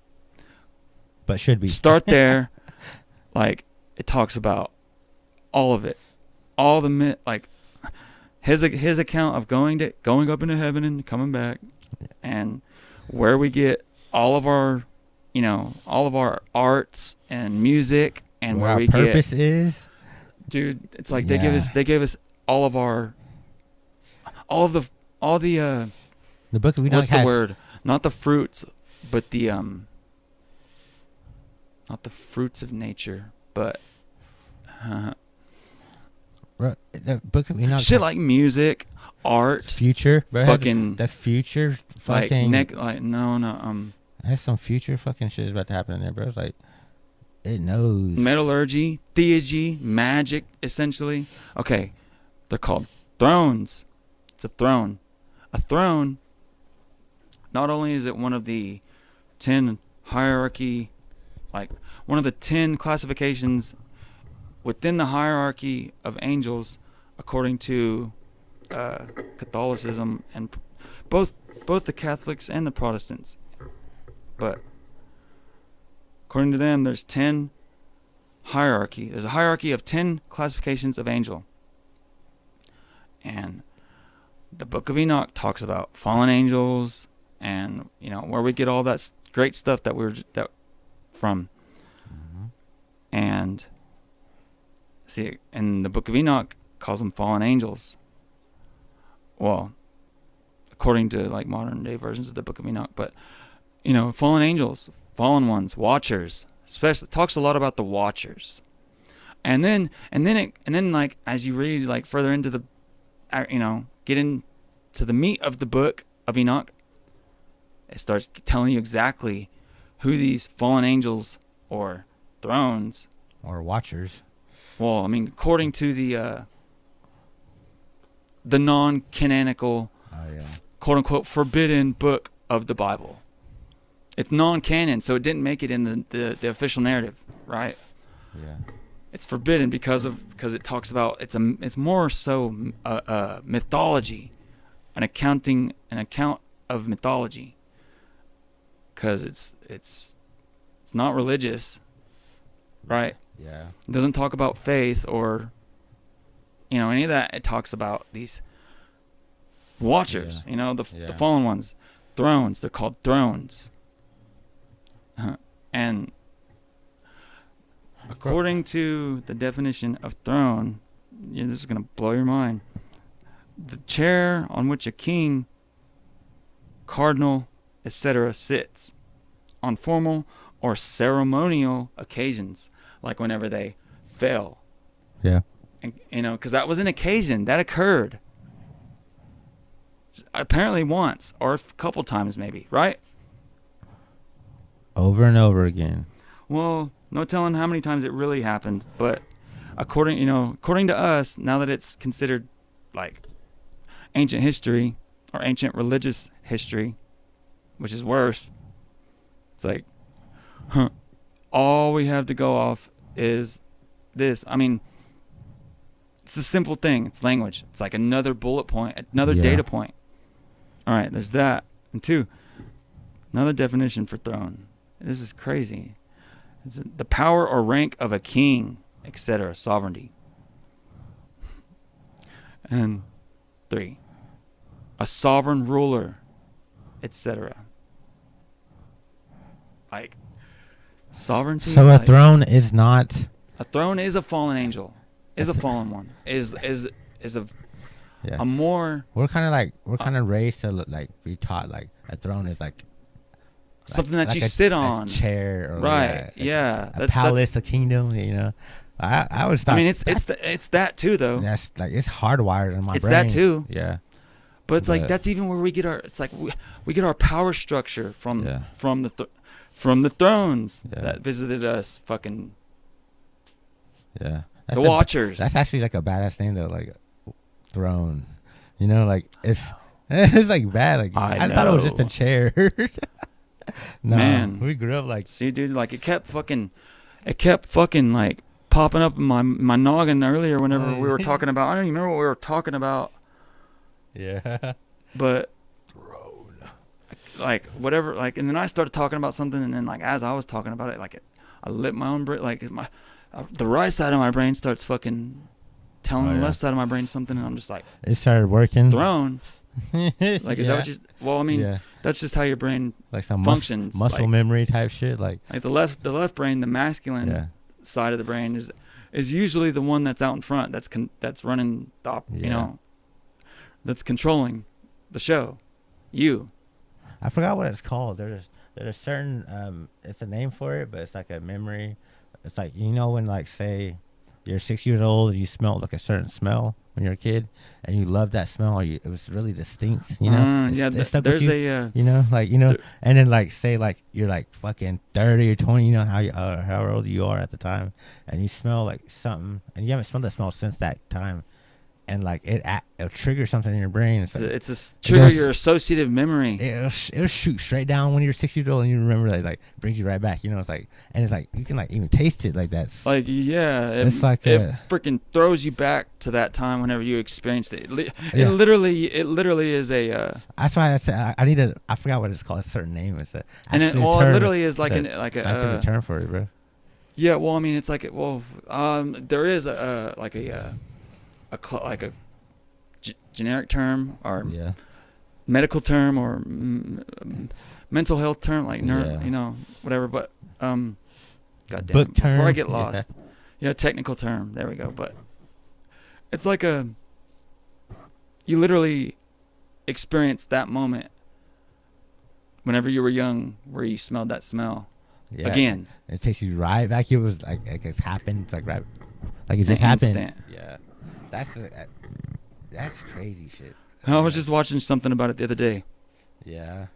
But should be. Start there. Like, it talks about all of it. All the myth, like his account of going up into heaven and coming back, and where we get all of our arts and music, and where we purpose is. Dude, it's like they gave us all the Book of Enoch. What's the word? Not the fruits, but not the fruits of nature, but the Book of Enoch. Shit like music, art, future, bro, fucking the future, fucking no. That's some future fucking shit is about to happen in there, bro. It's like it knows metallurgy, theurgy, magic, essentially. Okay, they're called thrones. It's a throne. A throne, not only is it one of the 10 hierarchy, like one of the 10 classifications within the hierarchy of angels, according to Catholicism and both the Catholics and the Protestants. But according to them, there's 10 hierarchy. There's a hierarchy of 10 classifications of angel. And the Book of Enoch talks about fallen angels, and where we get all that great stuff that from. Mm-hmm. And see, and the Book of Enoch calls them fallen angels. Well, according to like modern day versions of the Book of Enoch, but fallen angels, fallen ones, watchers, especially talks a lot about the watchers. And then like as you read like further into the get into the meat of the Book of Enoch, it starts telling you exactly who these fallen angels or thrones or watchers. Well, I mean, according to the non-canonical, quote unquote, forbidden book of the Bible, it's non-canon, so it didn't make it in the official narrative, right? Yeah. It's forbidden because it talks about it's more so mythology, an account of mythology, because it's not religious, right? Yeah. It doesn't talk about faith or any of that. It talks about these watchers, the fallen ones, thrones. They're called thrones, and according to the definition of throne, this is going to blow your mind. The chair on which a king, cardinal, etc. sits on formal or ceremonial occasions, like whenever they fell. Yeah. And, because that was an occasion that occurred apparently once or a couple times maybe, right? Over and over again. Well, no telling how many times it really happened, but according to us, now that it's considered like ancient history or ancient religious history, which is worse, it's like, all we have to go off is this. I mean, it's a simple thing. It's language. It's like another bullet point, another data point. All right, there's that. And 2, another definition for throne. This is crazy. It's the power or rank of a king, etc., sovereignty. And 3, a sovereign ruler, etc. Like sovereignty. So a throne is not. A throne is a fallen angel. Is a fallen one. Is a more. We're kind of raised to like be taught like a throne is like something that like you sit on. A chair. Or right. A palace, a kingdom. I was. I mean, it's that too though. That's like it's hardwired in my brain. It's that too. Yeah. But it's like that's even where we get our. It's like we get our power structure from the thrones that visited us. Fucking. Yeah. The Watchers. That's actually like a badass thing though, like throne. Like if it's like bad, like I thought it was just a chair. No, man, we grew up like. See, dude, like it kept fucking like popping up in my noggin earlier whenever we were talking about. I don't even remember what we were talking about. Yeah. But like whatever, like, and then I started talking about something, and then like as I was talking about it, like I lit my own brain, like the right side of my brain starts fucking telling the left side of my brain something, and I'm just like, it started working. Throne. Like, is that what you? Well, I mean, that's just how your brain like some functions. Muscle memory type shit. Like the left brain, the masculine side of the brain is usually the one that's out in front. That's running the that's controlling the show. I forgot what it's called. There's a certain it's a name for it, but it's like a memory. It's like when like say you're 6 years old and you smell like a certain smell when you're a kid and you love that smell, or it was really distinct. There's and then like say like you're like fucking 30 or 20, how old you are at the time, and you smell like something and you haven't smelled that smell since that time. and like it'll trigger something in your brain. It's trigger your associative memory. It'll shoot straight down when you're 6 years old and you remember that, like brings you right back. You know, it's like, and it's like you can like even taste it. Like that's like it's like it freaking throws you back to that time whenever you experienced it. It literally is a. That's why I said I need a. I forgot what it's called. A certain name. It's a. And it literally is like a scientific term for it, bro. Yeah, well, I mean, it's like there is a generic term or medical term or mental health term, like whatever. But goddamn, book term. Before I get lost, technical term. There we go. But it's like you literally experienced that moment whenever you were young, where you smelled that smell. Yeah, again, it takes you right back. It was like it's happened, like right, like it just happened. Instant. Yeah, that's crazy shit. I was just watching something about it the other day. Yeah,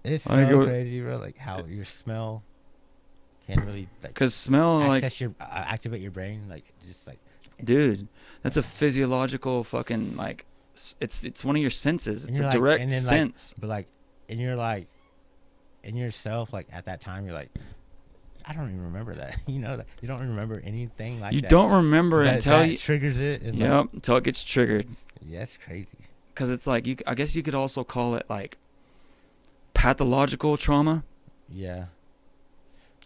it's so crazy, bro. Like how your smell can really like because smell activate your brain, like just like. Dude, that's a physiological fucking like. It's one of your senses. It's a direct sense. But like, and you're like. In yourself, like at that time, you're like, I don't even remember that. You know, that you don't remember anything like that. You don't remember until it triggers it. Yep, until it gets triggered. Yeah, it's crazy. Because it's like I guess you could also call it like pathological trauma. Yeah.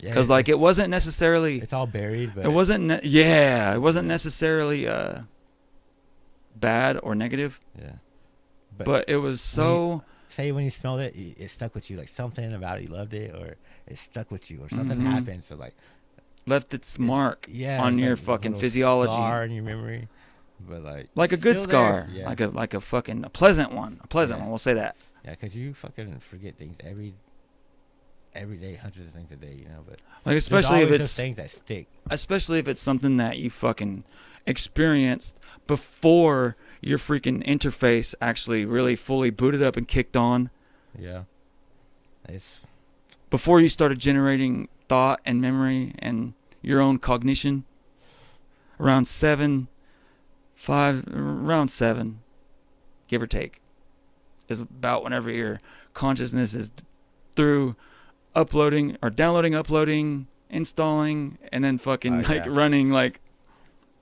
Because like it wasn't necessarily. It's all buried, but it wasn't. It wasn't necessarily bad or negative. Yeah. But it was so. Say when you smelled it, it stuck with you. Like something about it, you loved it, or it stuck with you, or something happened. So like, left its mark on your fucking physiology, scar in your memory. But like a good scar, like a fucking pleasant one, one. We'll say that. Yeah, because you fucking forget things every day, hundreds of things a day, you know. But like especially if it's things that stick. Especially if it's something that you fucking experienced before your freaking interface actually really fully booted up and kicked on. Yeah. Before you started generating thought and memory and your own cognition. Around 7, give or take, is about whenever your consciousness is through uploading, installing, and then fucking running like.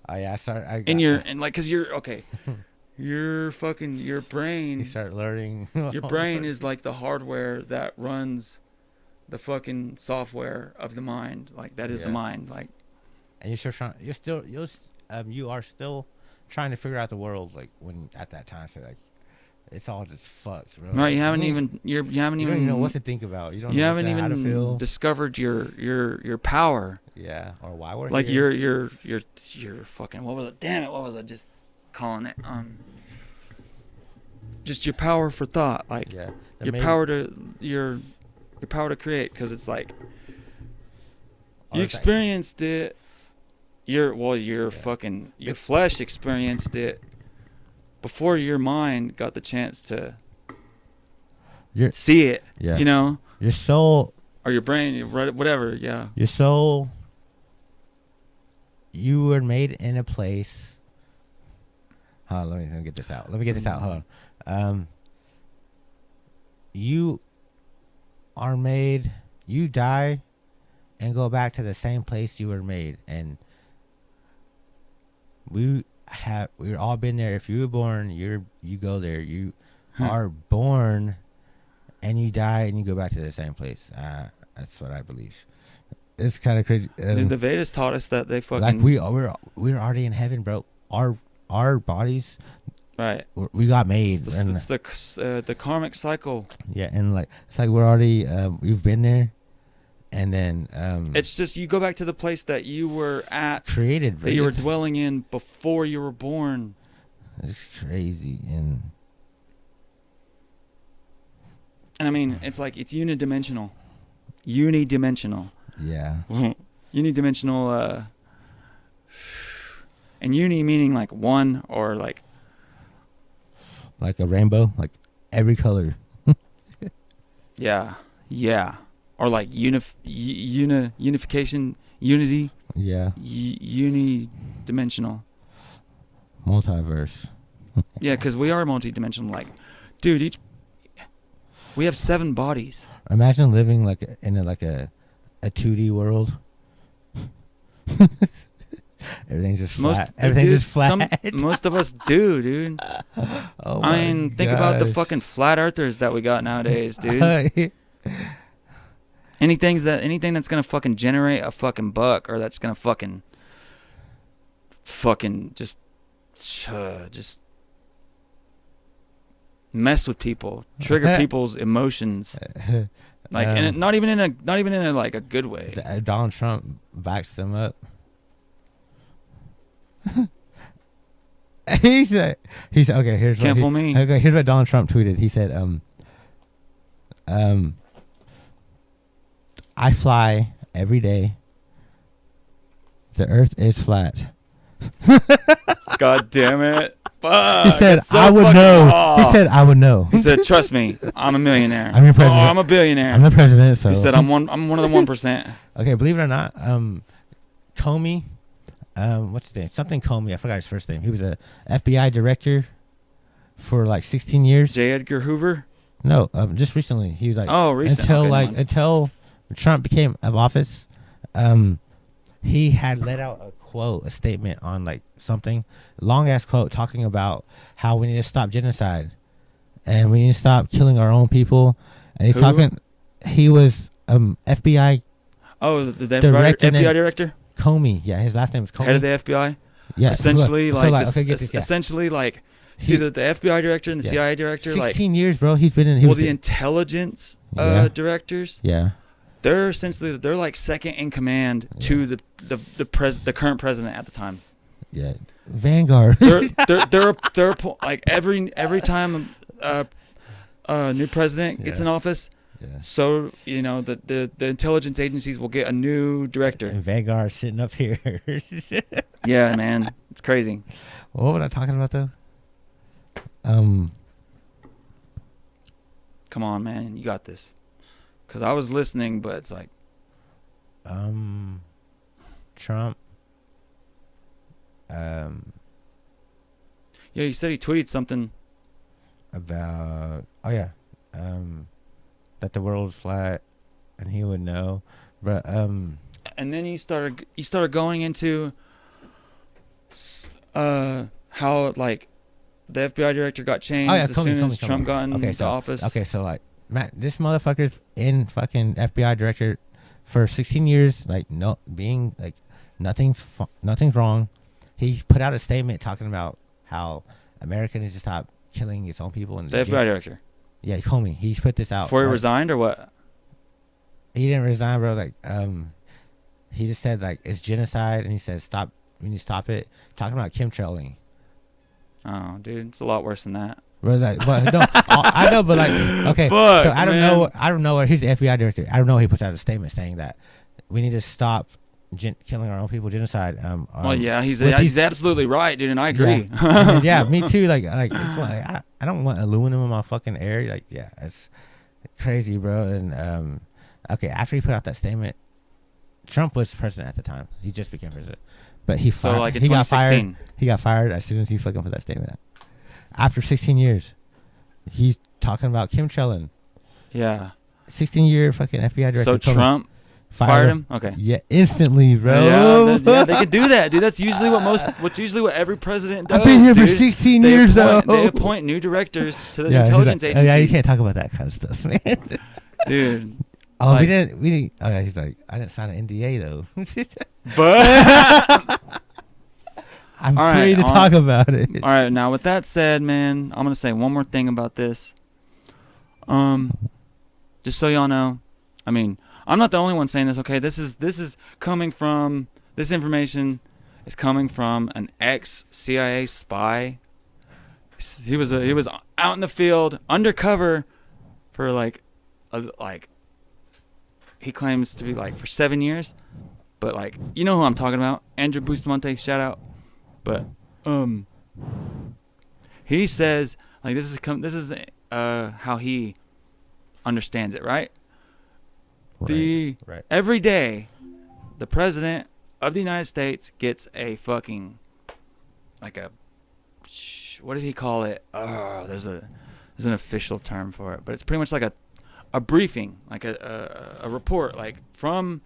Cause you're okay. Your brain. You start learning. Your brain is like the hardware that runs the fucking software of the mind. Like that is the mind. Like, and you are still trying to figure out the world. Like when at that time, so like, it's all just fucked, bro. Right? You haven't even know what to think about. You haven't even discovered your power. Yeah, or why we're like here. You're fucking what was it? Damn it! What was I just calling it? Just your power for thought, like your power to create, because it's like you experienced it. Your flesh experienced it before your mind got the chance to see it. Yeah, you know, your soul or your brain, whatever. Yeah, your soul. You were made in a place. Hold on, let me get this out. Hold on. You are made. You die, and go back to the same place you were made, and we've all been there. If you were born, you go there. You are born, and you die, and you go back to the same place. That's what I believe. It's kind of crazy. The Vedas taught us that they fucking like we're already in heaven, bro. Our bodies, right? We got made. It's the karmic cycle. Yeah, and like it's like we're already we've been there, and then it's just you go back to the place that you were at, created, that you were dwelling in before you were born. It's crazy, and I mean it's like it's unidimensional. Yeah. Unidimensional, and uni meaning like one or like a rainbow, like every color. Yeah. Or like unification, unity. Yeah. Unidimensional. Multiverse. Yeah, because we are multidimensional. Like, dude, we have 7 bodies. Imagine living like in a 2D world. Everything's just flat. Everything's just flat. Most of us do, dude. Oh I mean, think about the fucking flat earthers that we got nowadays, dude. Anything that's gonna fucking generate a fucking buck, or that's gonna fucking just mess with people, trigger people's emotions, like, and not even in a like a good way. Donald Trump backs them up. he said okay. Here's Can't fool me. Okay, here's what Donald Trump tweeted. He said, I fly every day. The Earth is flat. God damn it! Fuck. He said, so I would know. He said, I would know. He said, trust me, I'm a millionaire. I'm your president. I'm a billionaire. I'm the president. So he said, I'm one of the 1%. Okay, believe it or not, Comey, what's his name? Something Comey. I forgot his first name. He was a FBI director for like 16 years. J. Edgar Hoover? No, just recently. He was like, recently. Until Trump became of office, he had let out a statement on like something, long ass quote talking about how we need to stop genocide and we need to stop killing our own people. And he's talking. He was FBI. Oh, the FBI director. Comey, yeah, his last name is Comey. Head of the FBI. Yeah, essentially, essentially, like, see the FBI director and the CIA director. 16 years, bro. He's been in. The intelligence directors. Yeah, they're like second in command to the current president at the time. Yeah, Vanguard. they're like every time a new president gets in office. Yeah. So the intelligence agencies will get a new director. And Vanguard sitting up here. Yeah, man, it's crazy. What was I talking about though? Come on, man, you got this. Cause I was listening, but it's like, Trump. Yeah, you said he tweeted something about. Oh yeah. That the world's flat, and he would know, but and then you started going into how like the FBI director got changed as soon as Trump got into office. Okay, so like, Matt, this motherfucker's in fucking FBI director for 16 years, like nothing's wrong. He put out a statement talking about how America needs to stop killing its own people. And the FBI director. Yeah, Comey. He put this out. Before he resigned or what? He didn't resign, bro. Like, he just said like it's genocide, and he said stop. We need to stop it. Talking about chemtrailing. Oh, dude, it's a lot worse than that. Bro, like, well, no, I know, but like, okay. Fuck, so I don't know. He's the FBI director. I don't know. He puts out a statement saying that we need to stop killing our own people, genocide. Well, yeah, he's absolutely right, dude, and I agree. Yeah, me too. Like I don't want aluminum in my fucking air. Like, yeah, it's crazy, bro. And okay, after he put out that statement, Trump was president at the time. He just became president, but he fired. So like in 2016, he got fired as soon as he fucking put that statement out. After 16 years, he's talking about chemtrailing. Yeah, 16-year fucking FBI director. So Trump fired him. Okay. Yeah, instantly, bro. Yeah, they can do that, dude. That's usually what every president does. I've been here for 16 years, though. They appoint new directors to the intelligence agencies. Oh, yeah, you can't talk about that kind of stuff, man. Dude. Oh, like, we didn't. Oh, yeah, he's like, I didn't sign an NDA though. But I'm free to talk about it. All right, now with that said, man, I'm gonna say one more thing about this. Just so y'all know, I mean, I'm not the only one saying this. Okay, this is coming from, this information is coming from an ex-CIA spy. He was out in the field undercover for he claims to be like for 7 years, but like, you know who I'm talking about, Andrew Bustamante, shout out. But he says like this is how he understands it, right? Right. Every day, the president of the United States gets a fucking like a what did he call it? Oh, there's an official term for it, but it's pretty much like a briefing, like a report, like from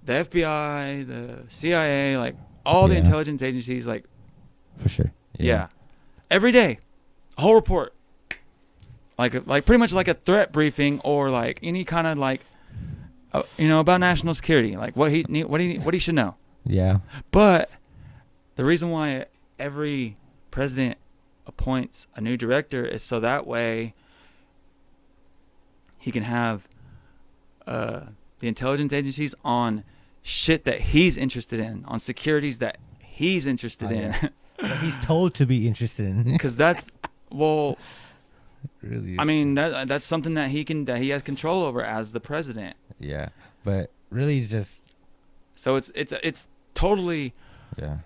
the FBI, the CIA, like all the intelligence agencies, like for sure. Yeah. Every day, a whole report. Like pretty much like a threat briefing or like any kind of like, about national security, like what he should know. Yeah. But the reason why every president appoints a new director is so that way he can have the intelligence agencies on shit that he's interested in, on securities that he's interested in. He's told to be interested in. Because that's, well, really is. I mean, that's something that he has control over as the president. Yeah, but really just. So it's totally. Yeah.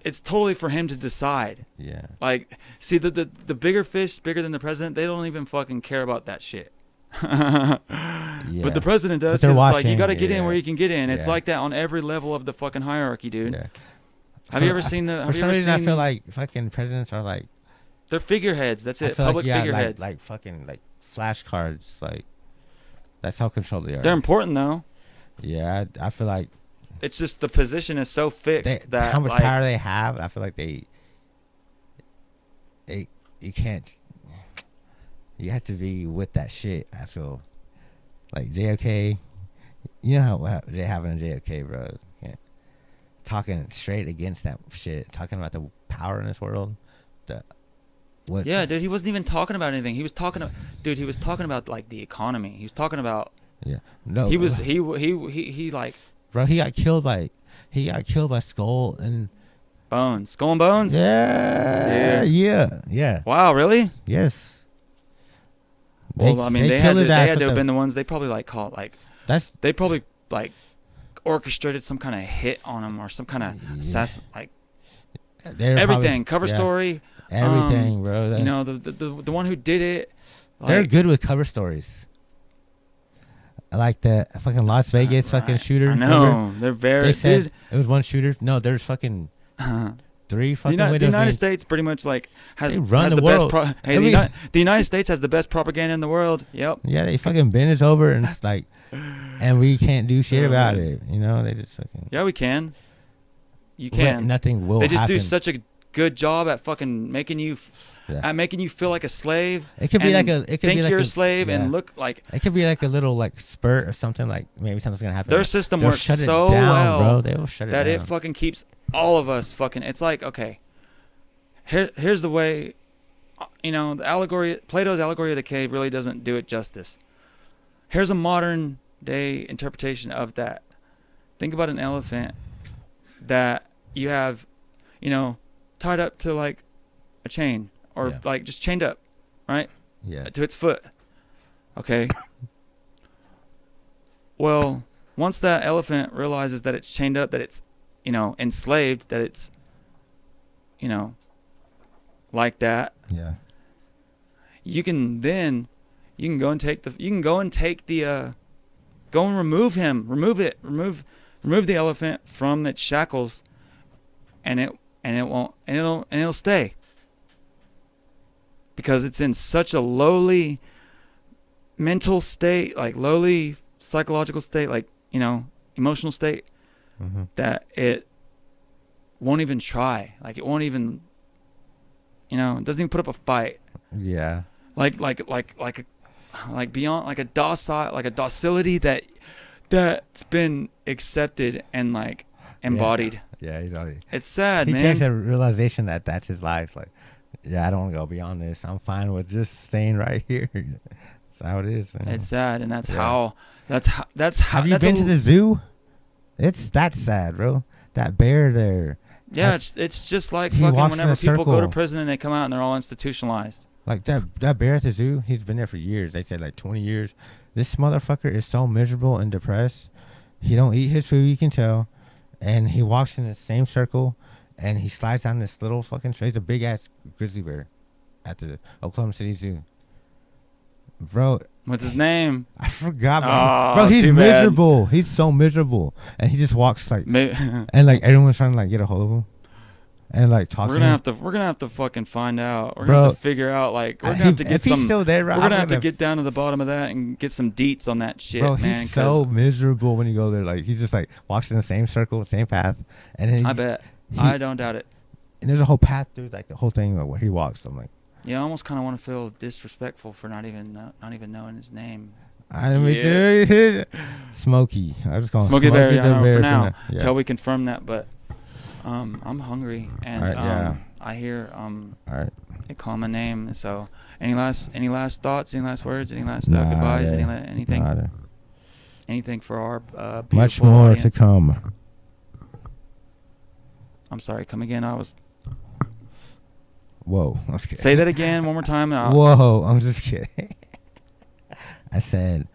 It's totally for him to decide. Yeah. Like, see, the bigger fish, bigger than the president, they don't even fucking care about that shit. But the president does. It's like you got to get in where you can get in. It's like that on every level of the fucking hierarchy, dude. Yeah. Have you ever seen the? For some reason, I feel like fucking presidents are like. They're figureheads. That's it. Public figureheads. Like fucking like flashcards. Like, that's how controlled they are. They're important though. Yeah, I feel like. It's just the position is so fixed that how much power they have. I feel like they you can't. You have to be with that shit. I feel like JFK. You know how they having a JFK, bro. Can't talking straight against that shit. Talking about the power in this world. What? Yeah, dude. He wasn't even talking about anything. He was talking. Dude, he was talking about like the economy. He was talking about. Yeah. No. He was he like. Bro, he got killed by Skull and Bones. Skull and Bones? Yeah. Wow, really? Yes. Well, I mean, they had to have been the ones they probably like caught like they probably like orchestrated some kind of hit on him or some kind of assassin like everything, cover story, everything, bro. You know, the one who did it. Like, they're good with cover stories. I like the fucking Las Vegas fucking shooter. I know. They're very. They said it was one shooter. No, there's fucking 3 fucking windows. The United States pretty much like has the best. The United States has the best propaganda in the world. Yep. Yeah, they fucking bend us over and it's like, and we can't do shit about it. You know, they just fucking. Yeah, we can. You can. Nothing will. They just happen. do such a good job at fucking making you feel like a slave. It could be like a. It could think be like you're a slave and look like. It could be like a little like spurt or something like maybe something's gonna happen. Their system works so well, bro. They will shut it that down. it fucking keeps all of us fucking. It's like okay, here's the way, the allegory, Plato's allegory of the cave really doesn't do it justice. Here's a modern day interpretation of that. Think about an elephant that you have, tied up to like a chain or like just chained up, right? Yeah. To its foot. Okay. Well, once that elephant realizes that it's chained up, that it's, enslaved, that it's, like that. Yeah. You can go and take the go and remove the elephant from its shackles, and it'll stay because it's in such a lowly mental state, like lowly psychological state, like emotional state, that it won't even try, like it won't even, it doesn't even put up a fight. Yeah. Like beyond like a docility that's been accepted and like embodied. Yeah, it's sad, he man. He came to the realization that that's his life. Like, I don't want to go beyond this. I'm fine with just staying right here. That's how it is, man. It's sad, and that's how. Have you been to the zoo? That's sad, bro. That bear there. Yeah, it's just like fucking whenever people go to prison and they come out and they're all institutionalized. Like that bear at the zoo, he's been there for years. They said like 20 years. This motherfucker is so miserable and depressed. He don't eat his food, you can tell. And he walks in the same circle and he slides down this little fucking trail. He's a big ass grizzly bear at the Oklahoma City Zoo. Bro. What's his name? I forgot. Bro, he's miserable. He's so miserable. And he just walks like, and like everyone's trying to like get a hold of him. and like talk We're to gonna him. have to. We're gonna have to fucking find out. We're Bro, gonna have to figure out. Like, we're gonna have to get if some. he's still there, bro, We're gonna have to get down to the bottom of that and get some deets on that shit, bro, man. he's so miserable when you go there. Like, he's just like walks in the same circle, same path, and then I bet. I don't doubt it. And there's a whole path through like the whole thing where he walks. I'm like, Yeah, I almost kind of want to feel disrespectful for not even knowing his name. I mean, Smokey. I just call him Smokey Bear. Yeah, Bear for now, yeah. till we confirm that. But I'm hungry, and yeah. I hear All right. they call my name. So any last thoughts? Any last words? Any last goodbyes? Anything? Nada. Anything for our beautiful much more audience? to come. I'm sorry. Come again. Whoa. I'm just kidding. Say that again one more time. Whoa. I'm just kidding. I said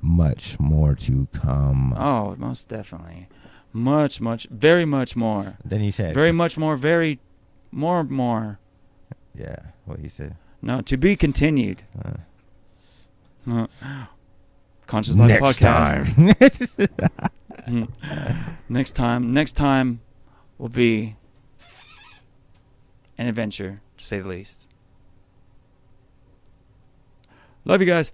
much more to come. Oh, most definitely. Much, very much more. Then he said very much more, more. Yeah. What he said. No, to be continued. Conscious Life Podcast. Next time will be an adventure, to say the least. Love you guys.